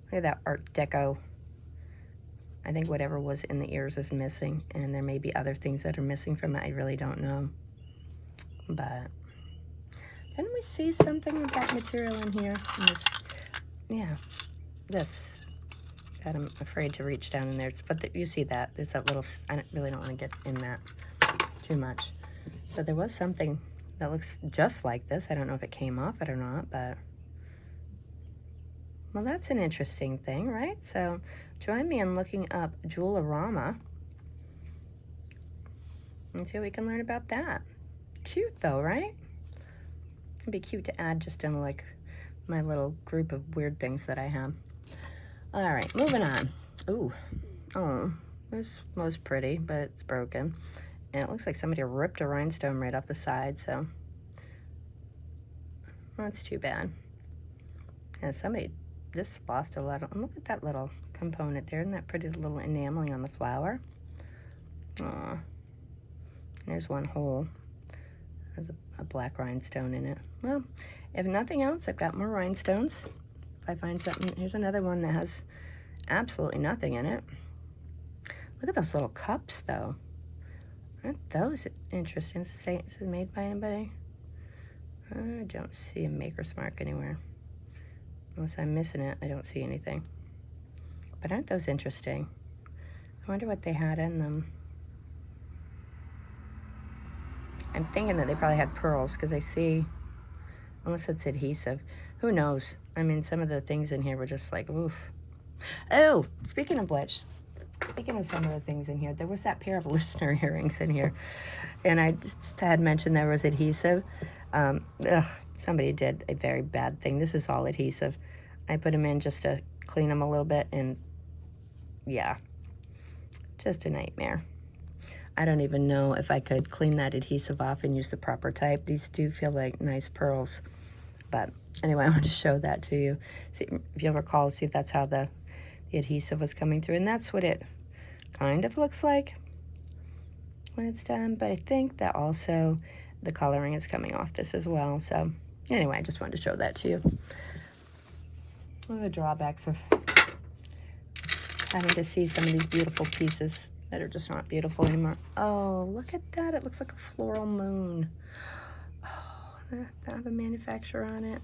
Look at that Art Deco. I think whatever was in the ears is missing, and there may be other things that are missing from it. I really don't know. But didn't we see something of that material in here? Yeah, this. God, I'm afraid to reach down in there. But you see that. There's that little, I really don't want to get in that too much. But there was something that looks just like this. I don't know if it came off it or not, but. Well, that's an interesting thing, right? So join me in looking up Jewelorama and see what we can learn about that. Cute though, right? It'd be cute to add just in like my little group of weird things that I have. All right, moving on. Ooh, oh, this was pretty, but it's broken. And it looks like somebody ripped a rhinestone right off the side, so that's too bad. And somebody just lost a lot of, look at that little component there. Isn't that pretty little enameling on the flower? Aw, there's one hole. There's a black rhinestone in it. Well, if nothing else, I've got more rhinestones. If I find something, here's another one that has absolutely nothing in it. Look at those little cups, though. Aren't those interesting? Is it made by anybody? I don't see a maker's mark anywhere. Unless I'm missing it, I don't see anything. But aren't those interesting? I wonder what they had in them. I'm thinking that they probably had pearls because I see, unless it's adhesive, who knows? I mean, some of the things in here were just like, oof. Oh, speaking of which, speaking of some of the things in here, there was that pair of listener earrings in here. And I just had mentioned there was adhesive. Somebody did a very bad thing. This is all adhesive. I put them in just to clean them a little bit, and yeah, just a nightmare. I don't even know if I could clean that adhesive off and use the proper type. These do feel like nice pearls. But anyway, I want to show that to you. See, if you'll recall, see if that's how the adhesive was coming through. And that's what it kind of looks like when it's done. But I think that also the coloring is coming off this as well. So anyway, I just wanted to show that to you. One of the drawbacks of having to see some of these beautiful pieces that are just not beautiful anymore. Oh, look at that. It looks like a floral moon. Oh, does that have a manufacturer on it?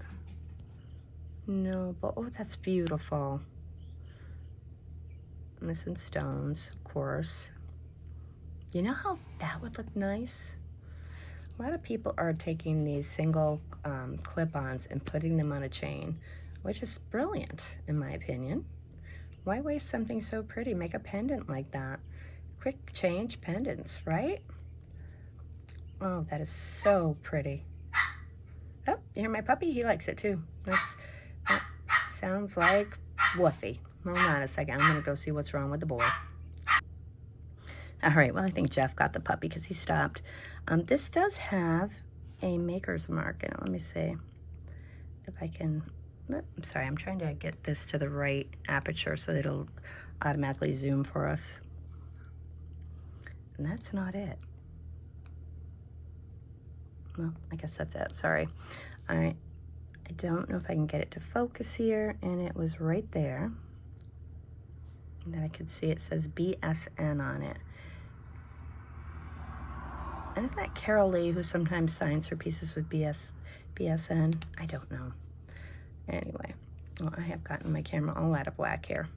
No, but oh, that's beautiful. Missing stones, of course. You know how that would look nice? A lot of people are taking these single clip-ons and putting them on a chain, which is brilliant, in my opinion. Why waste something so pretty? Make a pendant like that. Quick change pendants, right? Oh, that is so pretty. Oh, you hear my puppy? He likes it too. That sounds like Woofy. Hold on a second. I'm going to go see what's wrong with the boy. All right, well, I think Jeff got the puppy because he stopped. This does have a maker's mark in it. Let me see if I can, I'm sorry, I'm trying to get this to the right aperture so that it'll automatically zoom for us. And that's not it. Well, I guess that's it, sorry. All right, I don't know if I can get it to focus here, and it was right there. And then I could see it says BSN on it. And isn't that Carol Lee who sometimes signs her pieces with BSN? I don't know. Anyway, well, I have gotten my camera all out of whack here.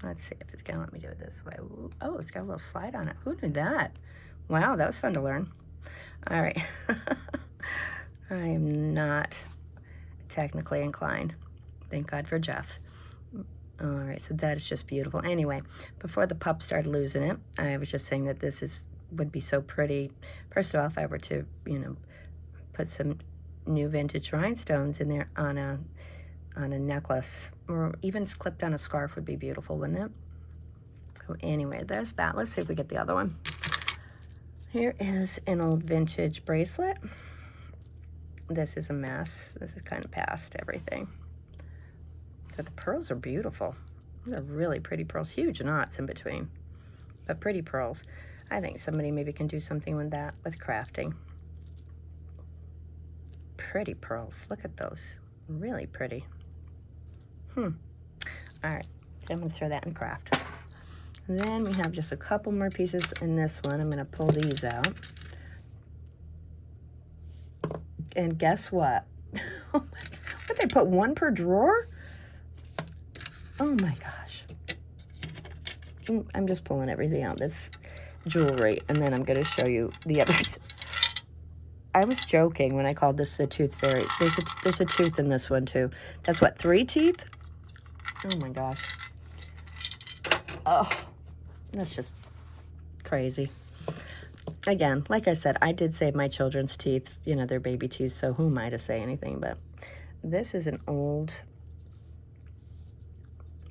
Let's see if it's gonna let me do it this way. Ooh, oh, it's got a little slide on it. Who knew that? Wow, that was fun to learn. All right. I am not technically inclined. Thank God for Jeff. All right, so that is just beautiful. Anyway, before the pup started losing it, I was just saying that this would be so pretty. First of all, if I were to, you know, put some new vintage rhinestones in there on a necklace, or even clipped on a scarf would be beautiful, wouldn't it? So anyway, there's that. Let's see if we get the other one. Here is an old vintage bracelet. This is a mess. This is kind of past everything. But the pearls are beautiful. These are really pretty pearls. Huge knots in between, but pretty pearls. I think somebody maybe can do something with that, with crafting. Pretty pearls. Look at those. Really pretty. All right, so I'm gonna throw that in craft. And then we have just a couple more pieces in this one. I'm gonna pull these out. And guess what? What, they put one per drawer? Oh my gosh. I'm just pulling everything out, this jewelry, and then I'm gonna show you the others. I was joking when I called this the Tooth Fairy. There's a tooth in this one too. That's what, 3 teeth? Oh my gosh. Oh, that's just crazy. Again, like I said, I did save my children's teeth, you know, their baby teeth, so who am I to say anything? But this is an old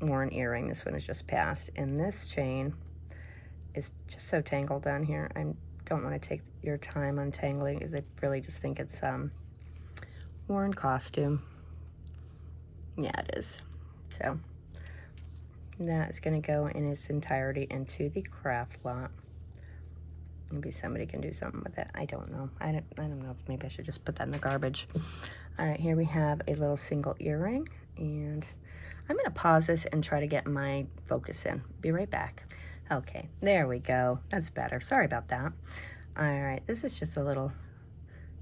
worn earring. This one is just past, and this chain is just so tangled down here. I don't want to take your time untangling, because I really just think it's worn costume. Yeah, it is. So that is going to go in its entirety into the craft lot. Maybe somebody can do something with it. I don't know. I don't know if maybe I should just put that in the garbage. All right, here we have a little single earring, and I'm going to pause this and try to get my focus in. Be right back. Okay, there we go. That's better. Sorry about that. All right, this is just a little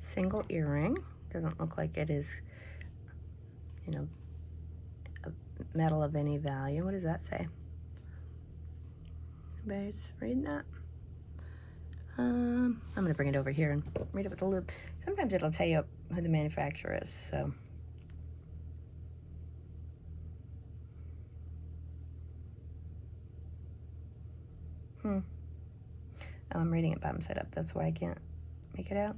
single earring. Doesn't look like it is, you know, a metal of any value. What does that say? Anybody's read that? I'm going to bring it over here and read it with a loop. Sometimes it'll tell you who the manufacturer is, so. Oh, I'm reading it bottom side up. That's why I can't make it out.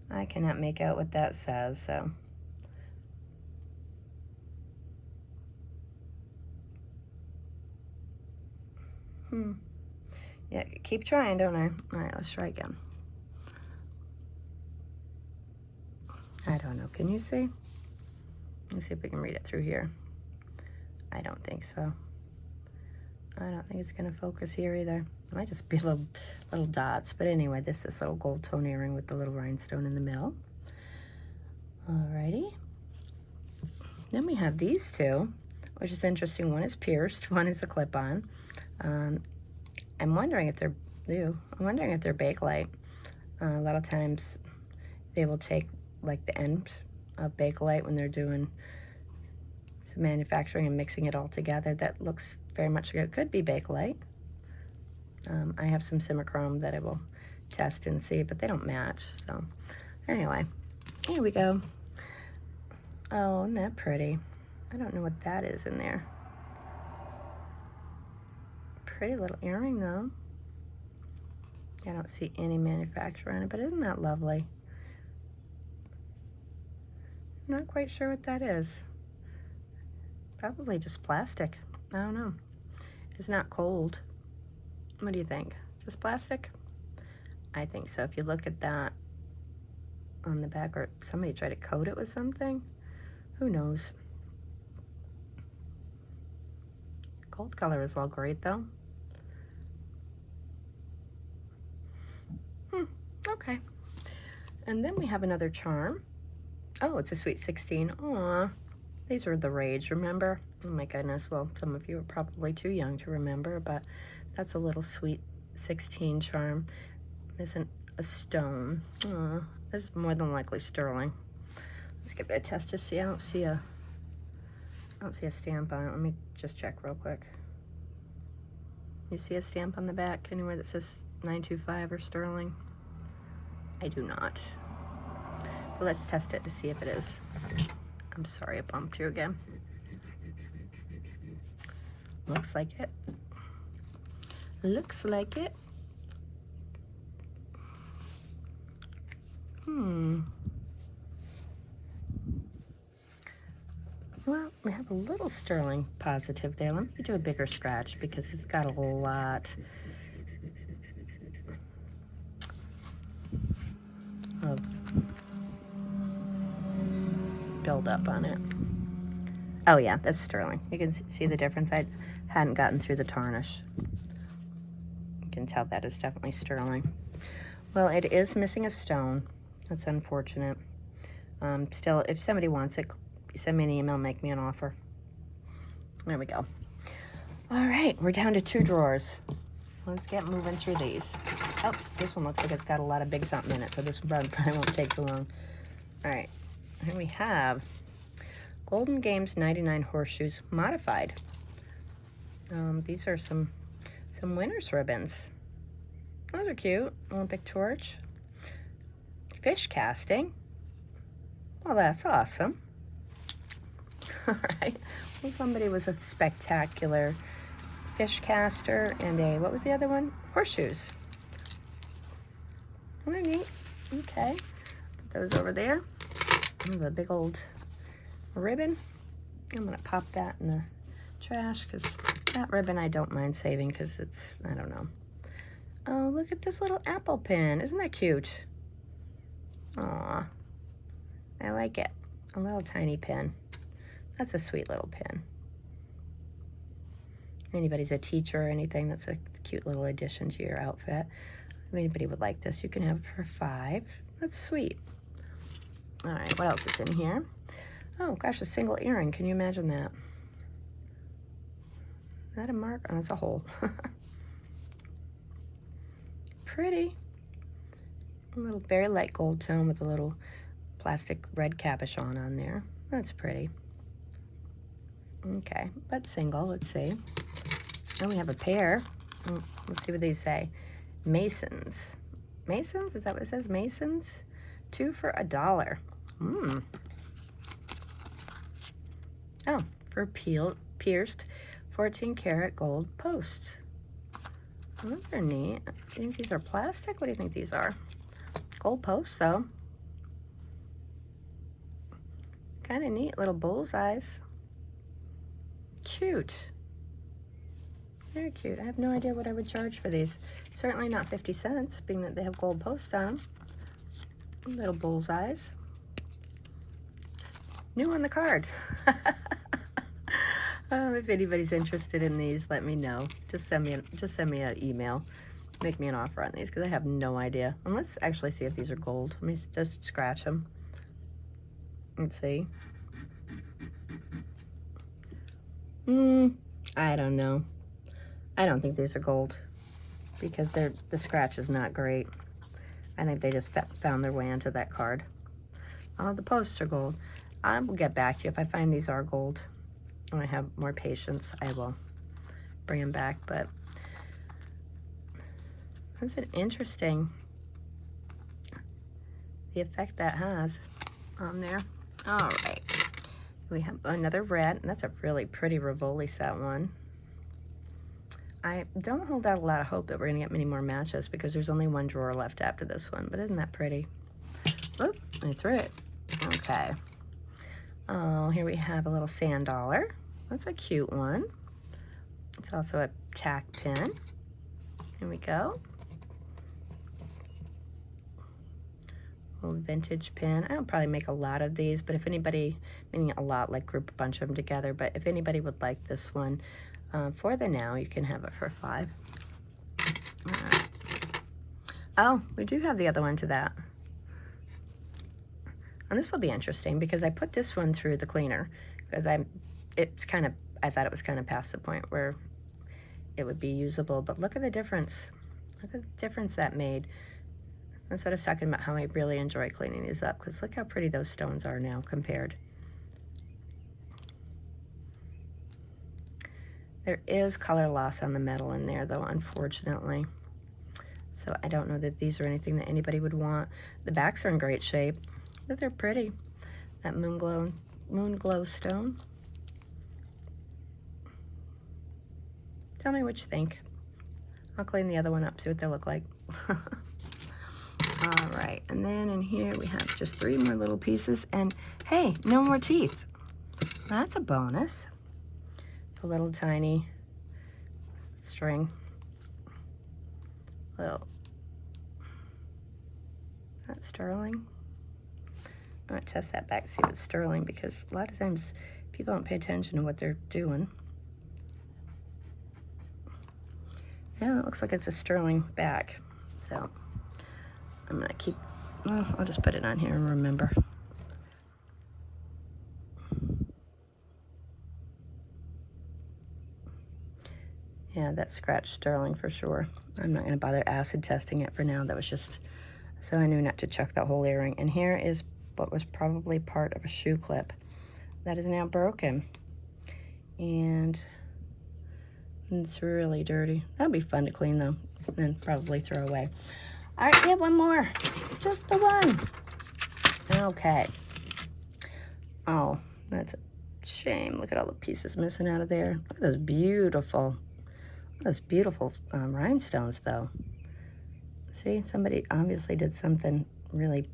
I cannot make out what that says, so. Yeah, keep trying, don't I? All right, let's try again. I don't know. Can you see? Let's see if we can read it through here. I don't think so. I don't think it's going to focus here either. It might just be little dots. But anyway, this little gold tone earring with the little rhinestone in the middle. Alrighty. Then we have these two, which is interesting. One is pierced. One is a clip-on. I'm wondering if they're I'm wondering if they're Bakelite. A lot of times they will take like the end of Bakelite when they're doing some manufacturing and mixing it all together. That looks very much like it could be Bakelite. I have some Simichrome that I will test and see, but they don't match. So anyway, here we go. Oh, isn't that pretty? I don't know what that is in there. Pretty little earring though. I don't see any manufacturer on it, but isn't that lovely? I'm not quite sure what that is. Probably just plastic. I don't know. It's not cold. What do you think? Just plastic? I think so. If you look at that on the back, or somebody tried to coat it with something, who knows? Gold color is all great though. Okay. And then we have another charm. Oh, it's a Sweet 16. Aw, these were the rage, remember? Oh my goodness. Well, some of you are probably too young to remember, but that's a little Sweet 16 charm. It isn't a stone. Aw, this is more than likely sterling. Let's give it a test to see. I don't see a stamp on it. Let me just check real quick. You see a stamp on the back anywhere that says 925 or sterling? I do not. But let's test it to see if it is. I'm sorry I bumped you again. Looks like it. Looks like it. Well, we have a little sterling positive there. Let me do a bigger scratch because it's got a lot of build up on it. Oh yeah, that's sterling. You can see the difference. I hadn't gotten through the tarnish. You can tell that is definitely sterling. Well, it is missing a stone. That's unfortunate. Still, if somebody wants it, send me an email, make me an offer. There we go. All right, we're down to 2 drawers. Let's get moving through these. Oh, this one looks like it's got a lot of big something in it, so this one probably won't take too long. All right, here we have Golden Games 99 horseshoes modified. These are some winner's ribbons. Those are cute. Olympic torch. Fish casting. Well, that's awesome. All right. Well, somebody was a spectacular fish caster and a, what was the other one? Horseshoes. Oh, they're neat. Okay. Put those over there. I have a big old ribbon. I'm going to pop that in the trash because that ribbon I don't mind saving because it's, I don't know. Oh, look at this little apple pin. Isn't that cute? Aw. I like it. A little tiny pin. That's a sweet little pin. Anybody's a teacher or anything, that's a cute little addition to your outfit. If anybody would like this, you can have it for $5. That's sweet. All right, what else is in here? Oh gosh, a single earring. Can you imagine that? Is that a mark? Oh, it's a hole. Pretty. A little very light gold tone with a little plastic red cabochon on there. That's pretty. Okay, but single, let's see. And we have a pair. Let's see what these say. Masons. Masons? Is that what it says? Masons? 2 for $1. Oh, for pierced 14 karat gold posts. Those are neat. Do you think these are plastic? What do you think these are? Gold posts, though. Kind of neat little bullseyes. Cute. Very cute. I have no idea what I would charge for these. Certainly not 50 cents, being that they have gold posts on them. Little bullseyes. New on the card. If anybody's interested in these, let me know. Just send me an email. Make me an offer on these because I have no idea. And let's actually see if these are gold. Let me just scratch them. Let's see. I don't know. I don't think these are gold because the scratch is not great. I think they just found their way into that card. Oh, the posts are gold. I will get back to you if I find these are gold. When I have more patience, I will bring them back. But that's an interesting, the effect that has on there. All right. We have another red, and that's a really pretty Rivoli set one. I don't hold out a lot of hope that we're gonna get many more matches because there's only 1 drawer left after this one, but isn't that pretty? Oop, I threw it. Okay. Oh, here we have a little sand dollar. That's a cute one. It's also a tack pin. Here we go. Little vintage pin. I don't probably make a lot of these, but if anybody, meaning a lot, like group a bunch of them together, but if anybody would like this one for the now, you can have it for $5. All right. Oh, we do have the other one to that. And this will be interesting because I put this one through the cleaner because I thought it was kind of past the point where it would be usable, but look at the difference. Look at the difference that made. That's what I was talking about, how I really enjoy cleaning these up, because look how pretty those stones are now compared. There is color loss on the metal in there though, unfortunately. So I don't know that these are anything that anybody would want. The backs are in great shape, but they're pretty. That moon glow stone. Tell me what you think. I'll clean the other one up, see what they look like. All right, and then in here we have just 3 more little pieces, and hey, no more teeth. That's a bonus. A little tiny string. Well, that's sterling. I'm gonna test that back, see if it's sterling, because a lot of times people don't pay attention to what they're doing. Yeah, it looks like it's a sterling back, so I'm gonna keep, well, I'll just put it on here and remember. Yeah, that's scratched sterling for sure. I'm not gonna bother acid testing it for now. That was just so I knew not to chuck the whole earring. And here is what was probably part of a shoe clip that is now broken. And it's really dirty. That'll be fun to clean though, and then probably throw away. All right, we have one more. Just the one. Okay. Oh, that's a shame. Look at all the pieces missing out of there. Look at those beautiful rhinestones, though. See, somebody obviously did something really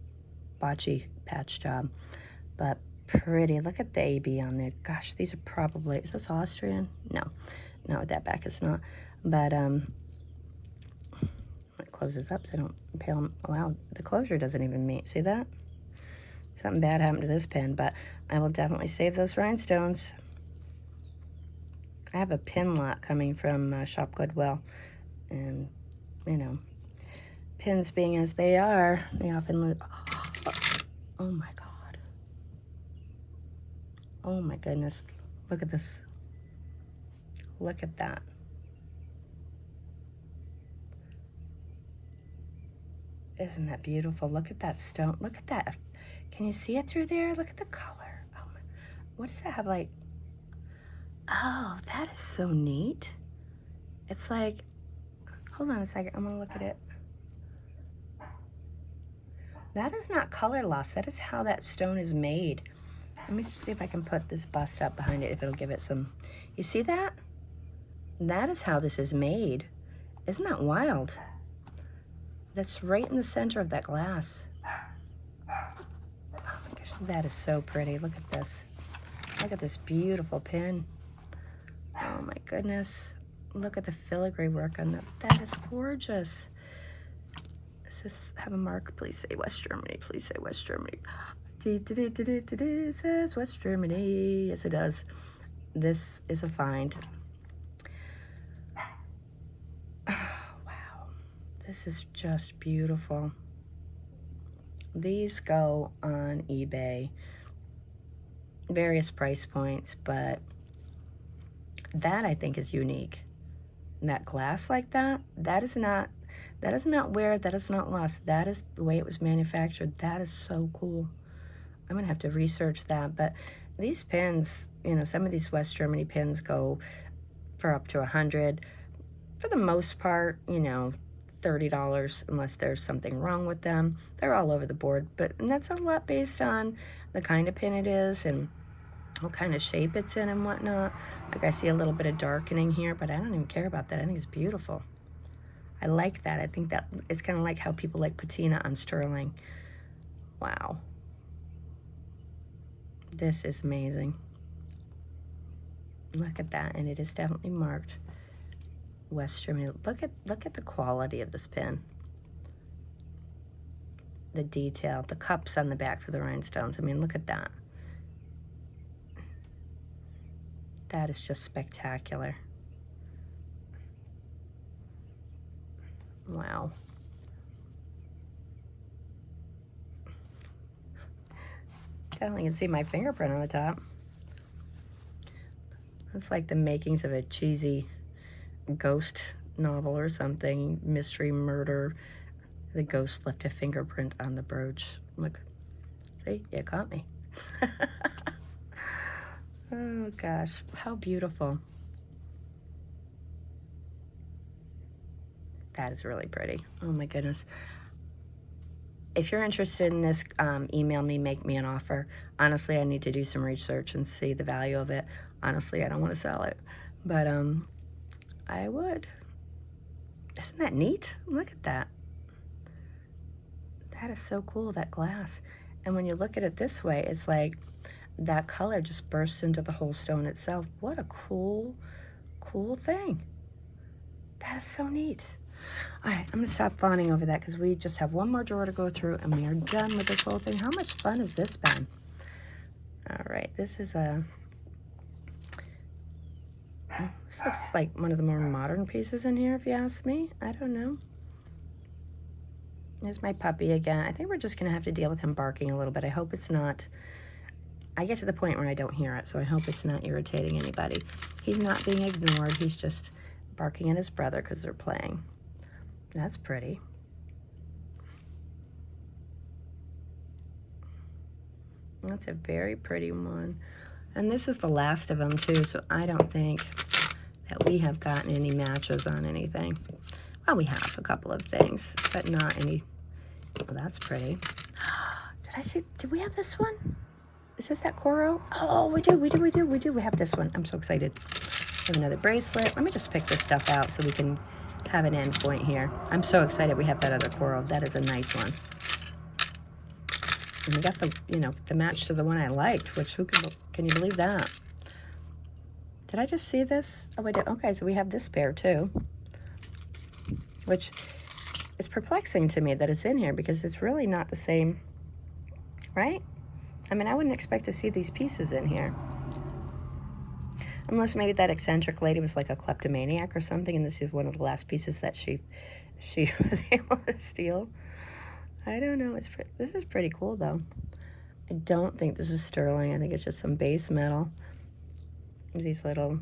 botchy patch job, but pretty. Look at the AB on there. Gosh, these are probably, is this Austrian? No, not with that back, it's not. But it closes up so I don't impale. Wow, the closure doesn't even meet. See that? Something bad happened to this pen, but I will definitely save those rhinestones. I have a pin lot coming from Shop Goodwill, and you know, pins being as they are, they often lose. Oh my God. Oh my goodness. Look at this. Look at that. Isn't that beautiful? Look at that stone. Look at that. Can you see it through there? Look at the color. Oh my. What does that have like? Oh, that is so neat. It's like, hold on a second. I'm gonna look at it. That is not color loss. That is how that stone is made. Let me see if I can put this bust up behind it, if it'll give it some, you see that? That is how this is made. Isn't that wild? That's right in the center of that glass. Oh my gosh, that is so pretty. Look at this. Look at this beautiful pin. Oh my goodness. Look at the filigree work on that. That is gorgeous. Does this have a mark? Please say West Germany. Please say West Germany. It says West Germany. Yes, it does. This is a find. Wow. This is just beautiful. These go on eBay. Various price points, but that I think is unique. And that glass like that, that is not wear, that is not lost. That is the way it was manufactured. That is so cool. I'm gonna have to research that. But these pins, you know, some of these West Germany pins go for up to $100. For the most part, you know, $30 unless there's something wrong with them. They're all over the board, and that's a lot based on the kind of pin it is and what kind of shape it's in and whatnot. Like I see a little bit of darkening here, but I don't even care about that. I think it's beautiful. I like that. I think that it's kind of like how people like patina on sterling. Wow. This is amazing. Look at that, and it is definitely marked West Germany. Look at the quality of this pin. The detail, the cups on the back for the rhinestones. I mean, look at that. That is just spectacular. Wow. Definitely can see my fingerprint on the top. It's like the makings of a cheesy ghost novel or something. Mystery, murder. The ghost left a fingerprint on the brooch. Look. See? You caught me. Oh, gosh. How beautiful. That is really pretty. Oh, my goodness. If you're interested in this, email me, make me an offer. Honestly, I need to do some research and see the value of it. Honestly, I don't want to sell it, but I would. Isn't that neat? Look at that. That is so cool, that glass. And when you look at it this way, it's like that color just bursts into the whole stone itself. What a cool, cool thing. That is so neat. All right, I'm gonna stop fawning over that because we just have one more drawer to go through and we are done with this whole thing. How much fun has this been? All right, this is this looks like one of the more modern pieces in here, if you ask me. I don't know. There's my puppy again. I think we're just gonna have to deal with him barking a little bit. I hope it's not, I get to the point where I don't hear it, so I hope it's not irritating anybody. He's not being ignored. He's just barking at his brother because they're playing. That's pretty. That's a very pretty one. And this is the last of them too, so I don't think that we have gotten any matches on anything. Well, we have a couple of things, but not any. Oh, that's pretty. Did I see, did we have this one? Is this that Coro? Oh, we do. We have this one. I'm so excited. We have another bracelet. Let me just pick this stuff out so we can have an end point here. I'm so excited we have that other Coro. That is a nice one. And we got the, you know, the match to the one I liked, which can you believe that? Did I just see this? Oh, I did. Okay, so we have this pair too, which is perplexing to me that it's in here because it's really not the same, right? I mean, I wouldn't expect to see these pieces in here. Unless maybe that eccentric lady was like a kleptomaniac or something, and this is one of the last pieces that she was able to steal. I don't know. This is pretty cool, though. I don't think this is sterling. I think it's just some base metal. There's these little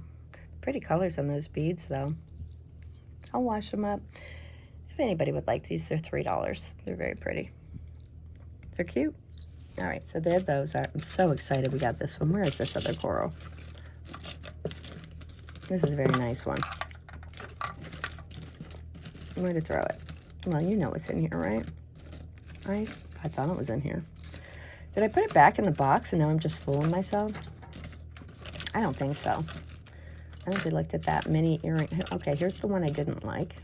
pretty colors on those beads, though. I'll wash them up. If anybody would like these, they're $3. They're very pretty. They're cute. All right, so there those are. I'm so excited we got this one. Where is this other coral? This is a very nice one. Where to throw it? Well, you know what's in here, right? I thought it was in here. Did I put it back in the box and now I'm just fooling myself? I don't think so. I think we looked at that mini earring. Okay, here's the one I didn't like.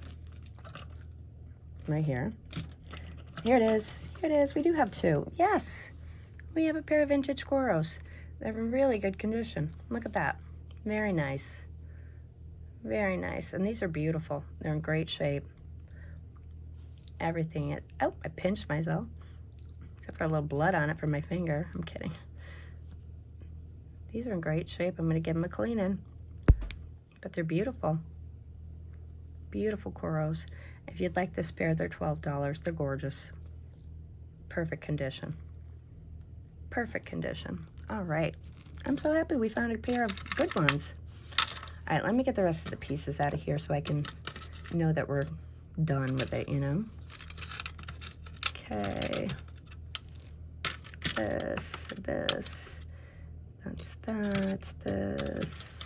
Right here. Here it is. Here it is. We do have two. Yes! We have a pair of vintage Coros. They're in really good condition. Look at that. Very nice. Very nice. And these are beautiful. They're in great shape. Everything. Oh, I pinched myself. Except for a little blood on it from my finger. I'm kidding. These are in great shape. I'm going to give them a cleaning. But they're beautiful. Beautiful Coros. If you'd like this pair, they're $12. They're gorgeous. Perfect condition. Perfect condition. All right. I'm so happy we found a pair of good ones. All right, let me get the rest of the pieces out of here so I can know that we're done with it, you know? Okay. This, that's that, this.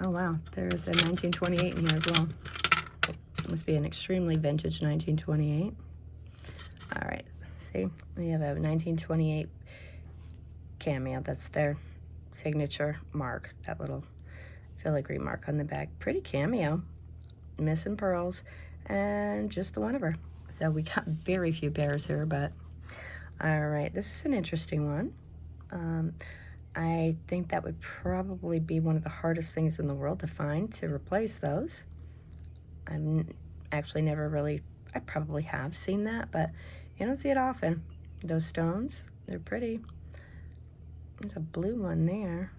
Oh, wow, there's a 1928 in here as well. It must be an extremely vintage 1928. All right, see, we have a 1928 cameo. That's their signature mark, that little filigree mark on the back. Pretty cameo, missing pearls, and just the one of her. So we got very few pairs here, but all right, this is an interesting one. I think that would probably be one of the hardest things in the world to find to replace those. I'm actually never really, I probably have seen that, but you don't see it often. Those stones, they're pretty. There's a blue one there.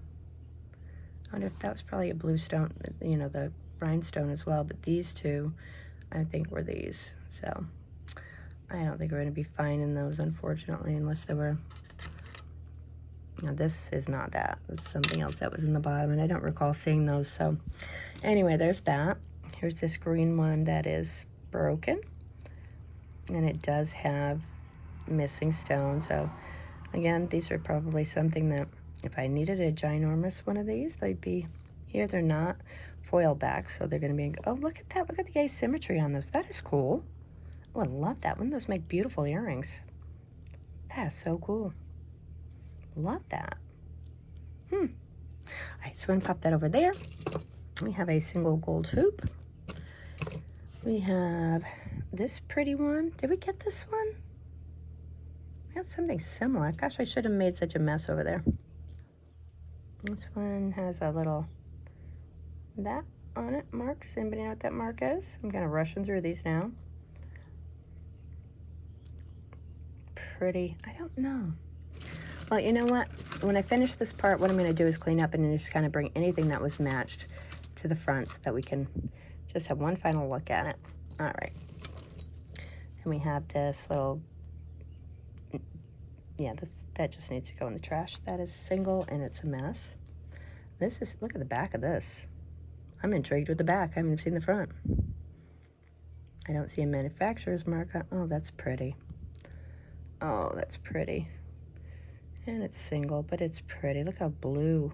I wonder if that was probably a blue stone, you know, the rhinestone as well, but these two, I think were these. So I don't think we're going to be finding those, unfortunately, unless they were. Now this is not that. It's something else that was in the bottom, and I don't recall seeing those. So anyway, there's that. Here's this green one that is broken, and it does have missing stones. So again, these are probably something that if I needed a ginormous one of these, they'd be here. They're not foil back, so they're going to be, oh, look at that. Look at the asymmetry on those. That is cool. Oh, I love that one. Those make beautiful earrings. That is so cool. Love that. All right, so we're going to pop that over there. We have a single gold hoop. We have this pretty one. Did we get this one? We had something similar. Gosh, I should have made such a mess over there. This one has a little that on it, mark. Does anybody know what that mark is? I'm kind of rushing through these now. Pretty. I don't know. Well, you know what? When I finish this part, what I'm going to do is clean up and just kind of bring anything that was matched to the front so that we can just have one final look at it. All right. And we have this little, yeah, that just needs to go in the trash. That is single and it's a mess. This is, look at the back of this. I'm intrigued with the back. I haven't even seen the front. I don't see a manufacturer's mark on. Oh, that's pretty. Oh, that's pretty. And it's single, but it's pretty. Look how blue.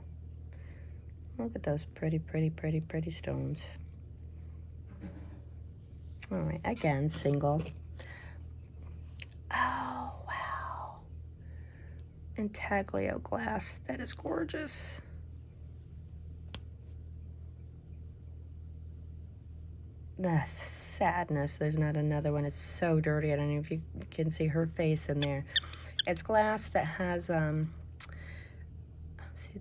Look at those pretty, pretty, pretty, pretty stones. All right, again, single. Oh, wow. Intaglio glass. That is gorgeous. That's sadness. There's not another one. It's so dirty. I don't know if you can see her face in there. It's glass that has, see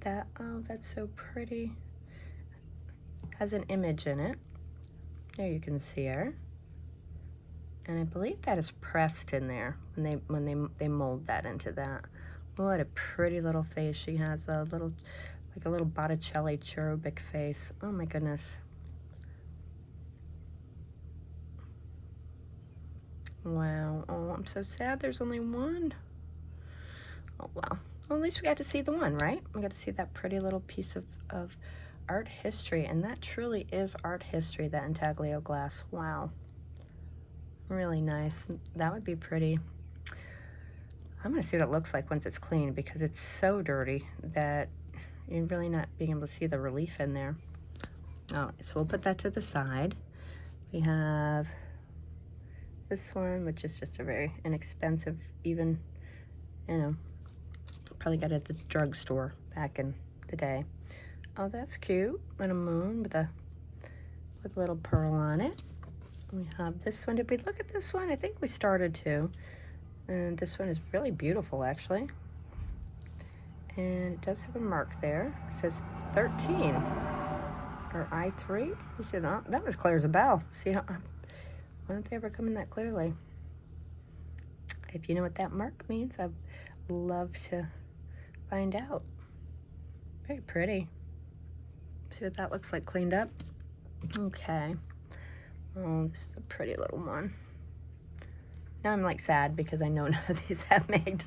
that? Oh, that's so pretty. Has an image in it. There you can see her. And I believe that is pressed in there when they mold that into that. What a pretty little face she has. A little, like a little Botticelli cherubic face. Oh my goodness. Wow. Oh, I'm so sad there's only one. Oh, wow. Well, at least we got to see the one, right? We got to see that pretty little piece of art history, and that truly is art history, that intaglio glass. Wow. Really nice. That would be pretty. I'm going to see what it looks like once it's clean, because it's so dirty that you're really not being able to see the relief in there. All right, so we'll put that to the side. We have this one, which is just a very inexpensive, even, you know, probably got it at the drugstore back in the day. Oh, that's cute. Little moon with a little pearl on it. We have this one. Did we look at this one? I think we started to. And this one is really beautiful, actually. And it does have a mark there. It says 13 or I3. You see that? That was clear as a bell. See how? Why don't they ever come in that clearly? If you know what that mark means, I'd love to find out. Very pretty. See what that looks like cleaned up? Okay. Oh, this is a pretty little one. Now I'm like sad because I know none of these have made.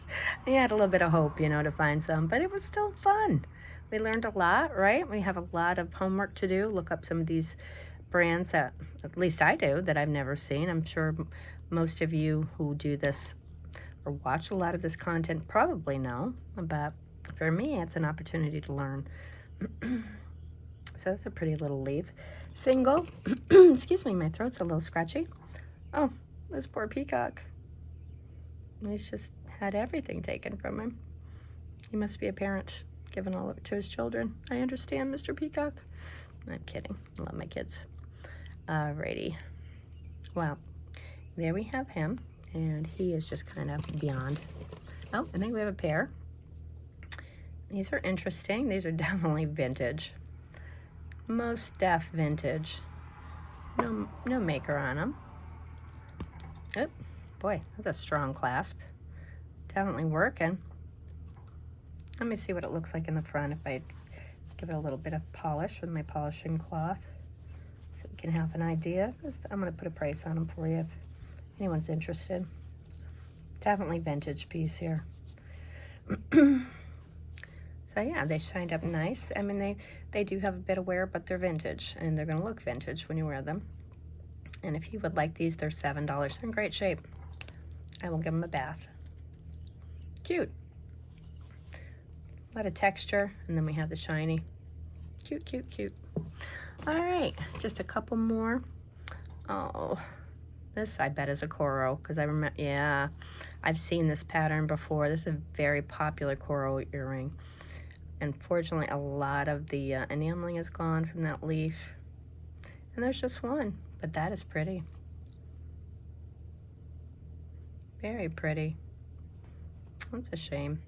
I had a little bit of hope, you know, to find some, but it was still fun. We learned a lot, right? We have a lot of homework to do. Look up some of these brands that, at least I do, that I've never seen. I'm sure most of you who do this or watch a lot of this content probably know, but for me, it's an opportunity to learn. So that's a pretty little leaf. Single. Excuse me, my throat's a little scratchy. Oh, this poor peacock. He's just had everything taken from him. He must be a parent, giving all of it to his children. I understand, Mr. Peacock. I'm kidding. I love my kids. Alrighty. Well, there we have him, and he is just kind of beyond. Oh, I think we have a pair. These are interesting. These are definitely vintage. Most def vintage. No maker on them. Oh, boy, that's a strong clasp. Definitely working. Let me see what it looks like in the front if I give it a little bit of polish with my polishing cloth so you can have an idea. I'm going to put a price on them for you if anyone's interested. Definitely vintage piece here. So yeah, they shined up nice. I mean, they do have a bit of wear, but they're vintage, and they're going to look vintage when you wear them. And if you would like these, they're $7. They're in great shape. I will give them a bath. Cute. A lot of texture, and then we have the shiny. Cute, cute, cute. All right, just a couple more. Oh, this I bet is a Coro, because I remember, yeah, I've seen this pattern before. This is a very popular Coro earring. Unfortunately, a lot of the enameling is gone from that leaf. And there's just one, but that is pretty. Very pretty. That's a shame.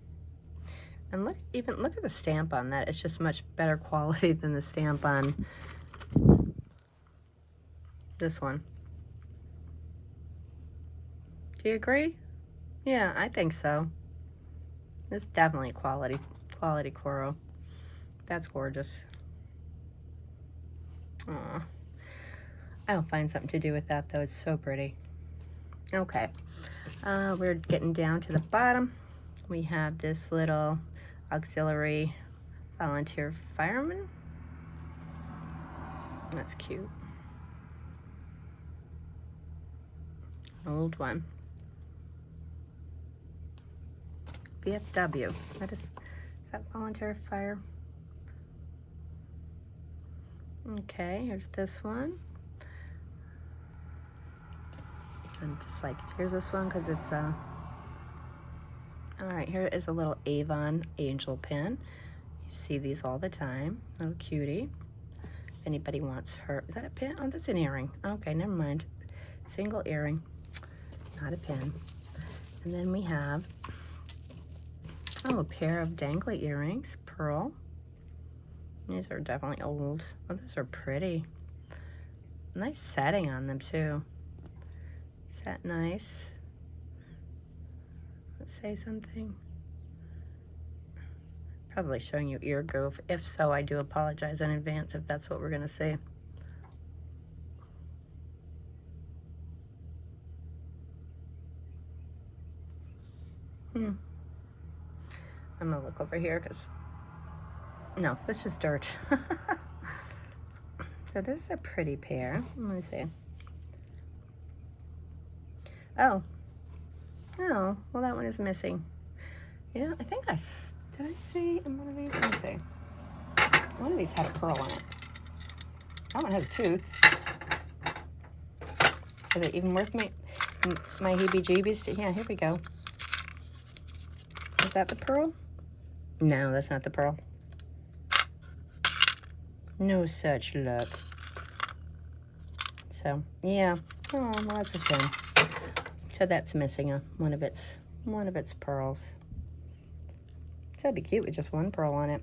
And look at the stamp on that. It's just much better quality than the stamp on this one. Do you agree? Yeah, I think so. It's definitely quality Coro. That's gorgeous. Aw. I'll find something to do with that though. It's so pretty. Okay. We're getting down to the bottom. We have this little auxiliary volunteer fireman. That's cute. Old one. VFW. Is that volunteer fire? Okay, here's this one. I'm just like, here's this one because it's all right, here is a little Avon angel pin. You see these all the time. Little cutie. If anybody wants her, is that a pin? Oh, that's an earring. Okay, never mind. Single earring, not a pin. And then we have, oh, a pair of dangly earrings, pearl. These are definitely old. Oh, those are pretty. Nice setting on them too. Set nice. Let's say something. Probably showing you ear goof. If so, I do apologize in advance if that's what we're gonna see. I'm gonna look over here because no, this is dirt. So this is a pretty pair. Let me see. Oh, well, that one is missing. You know, I think did I see in one of these? Let me see. One of these had a pearl on it. That one has a tooth. Is it even worth my heebie-jeebies? Yeah, here we go. Is that the pearl? No, that's not the pearl. No such luck. So, yeah. Oh, well, that's a shame. So that's missing one of its pearls. So it'd be cute with just one pearl on it.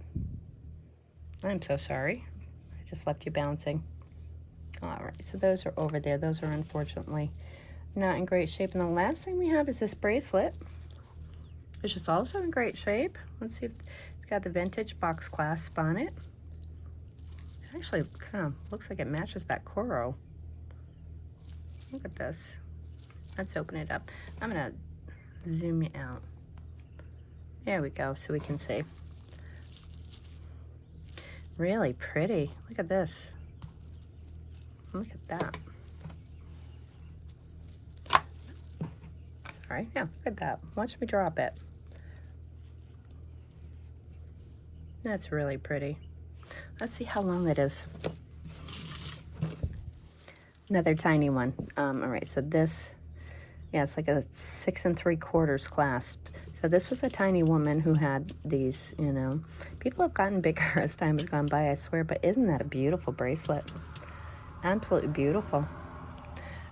I'm so sorry. I just left you bouncing. All right, so those are over there. Those are unfortunately not in great shape. And the last thing we have is this bracelet, which is also in great shape. Let's see if it's got the vintage box clasp on it. It actually kind of looks like it matches that Coro. Look at this. Let's open it up. I'm gonna zoom you out. There we go, so we can see. Really pretty. Look at this. Look at that. Sorry, yeah, look at that. Watch me drop it. That's really pretty. Let's see how long it is. Another tiny one. All right, so this, yeah, it's like a 6 3/4 clasp. So this was a tiny woman who had these, you know. People have gotten bigger as time has gone by, I swear, but isn't that a beautiful bracelet? Absolutely beautiful.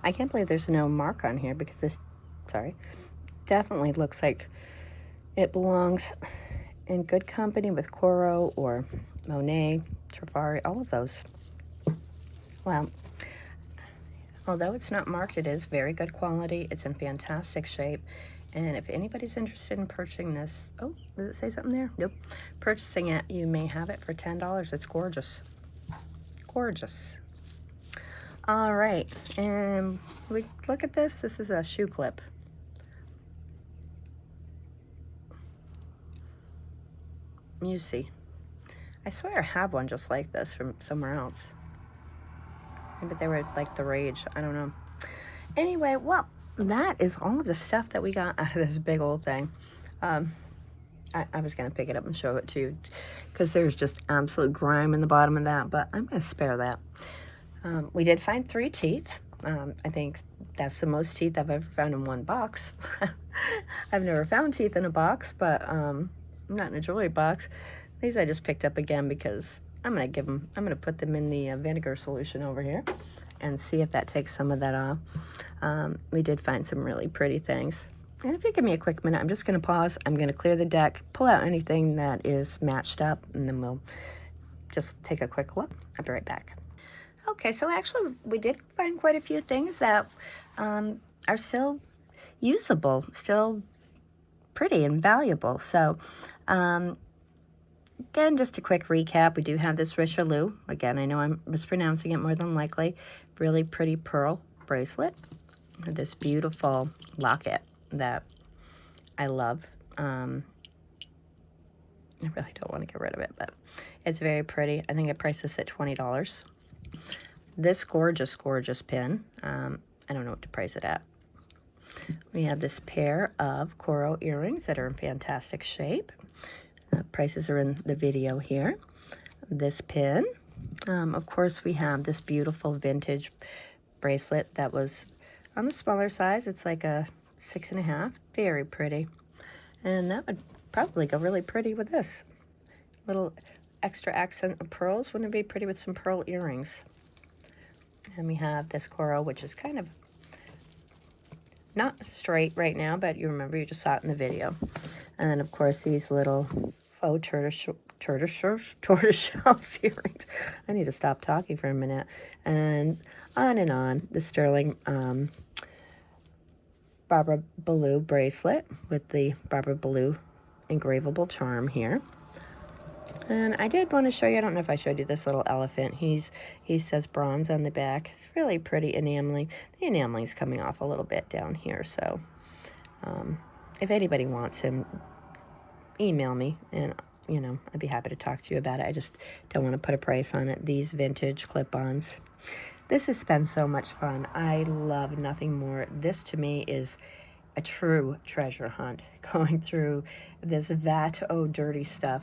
I can't believe there's no mark on here because this, sorry, definitely looks like it belongs in good company with Coro or Monet, ToothFairy, all of those. Well, although it's not marked, it is very good quality. It's in fantastic shape. And if anybody's interested in purchasing this, oh, does it say something there? Nope. Purchasing it, you may have it for $10. It's gorgeous. Gorgeous. All right, and we look at this. This is a shoe clip. Musy. I swear I have one just like this from somewhere else. Maybe they were like the rage. I don't know. Anyway, well, that is all of the stuff that we got out of this big old thing. I was going to pick it up and show it to you because there's just absolute grime in the bottom of that, but I'm going to spare that. We did find 3 teeth. I think that's the most teeth I've ever found in one box. I've never found teeth in a box, but not in a jewelry box. These I just picked up again because I'm gonna put them in the vinegar solution over here and see if that takes some of that off. We did find some really pretty things. And if you give me a quick minute, I'm just gonna pause. I'm gonna clear the deck, pull out anything that is matched up, and then we'll just take a quick look. I'll be right back. Okay, so actually we did find quite a few things that are still usable, still pretty and valuable. So again, just a quick recap, we do have this Richelieu. Again, I know I'm mispronouncing it more than likely. Really pretty pearl bracelet. This beautiful locket that I love. I really don't want to get rid of it, but it's very pretty. I think I priced this at $20. This gorgeous, gorgeous pin. I don't know what to price it at. We have this pair of Coro earrings that are in fantastic shape. Prices are in the video here. This pin. Of course, we have this beautiful vintage bracelet that was on the smaller size. It's like a 6.5. Very pretty. And that would probably go really pretty with this. Little extra accent of pearls. Wouldn't it be pretty with some pearl earrings? And we have this Coro, which is kind of not straight right now, but you remember you just saw it in the video. And then, of course, these little faux tortoiseshell earrings. I need to stop talking for a minute. And on. The sterling Barbara Ballou bracelet with the Barbara Ballou engravable charm here. And I did want to show you, I don't know if I showed you this little elephant. He says bronze on the back. It's really pretty enameling. The enameling's coming off a little bit down here, so if anybody wants him, email me, and, you know, I'd be happy to talk to you about it. I just don't want to put a price on it. These vintage clip-ons. This has been so much fun. I love nothing more. This, to me, is a true treasure hunt, going through this vat of dirty stuff.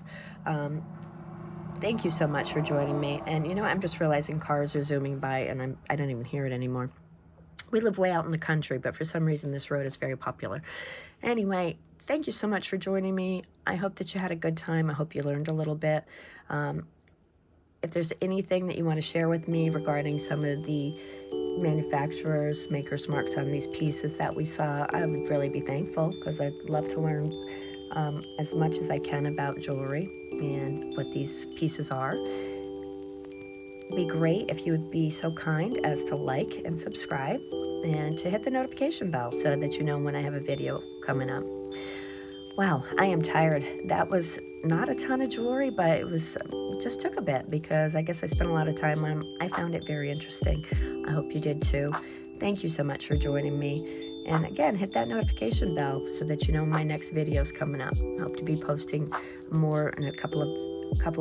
Thank you so much for joining me. And you know, I'm just realizing cars are zooming by and I don't even hear it anymore. We live way out in the country, but for some reason this road is very popular. Anyway, thank you so much for joining me. I hope that you had a good time. I hope you learned a little bit. If there's anything that you want to share with me regarding some of the manufacturers, makers' marks on these pieces that we saw, I would really be thankful, because I'd love to learn as much as I can about jewelry and what these pieces are. It'd be great if you would be so kind as to like and subscribe and to hit the notification bell so that you know when I have a video coming up. Wow, I am tired. That was not a ton of jewelry, but it just took a bit because I guess I spent a lot of time on it. I found it very interesting. I hope you did too. Thank you so much for joining me. And again, hit that notification bell so that you know my next video is coming up. I hope to be posting more in a couple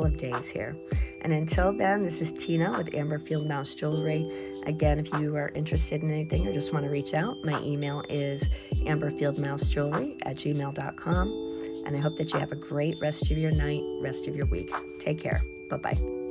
of days here. And until then, this is Tina with Amberfield Mouse Jewelry. Again, if you are interested in anything or just want to reach out, my email is amberfieldmousejewelry@gmail.com. And I hope that you have a great rest of your night, rest of your week. Take care. Bye-bye.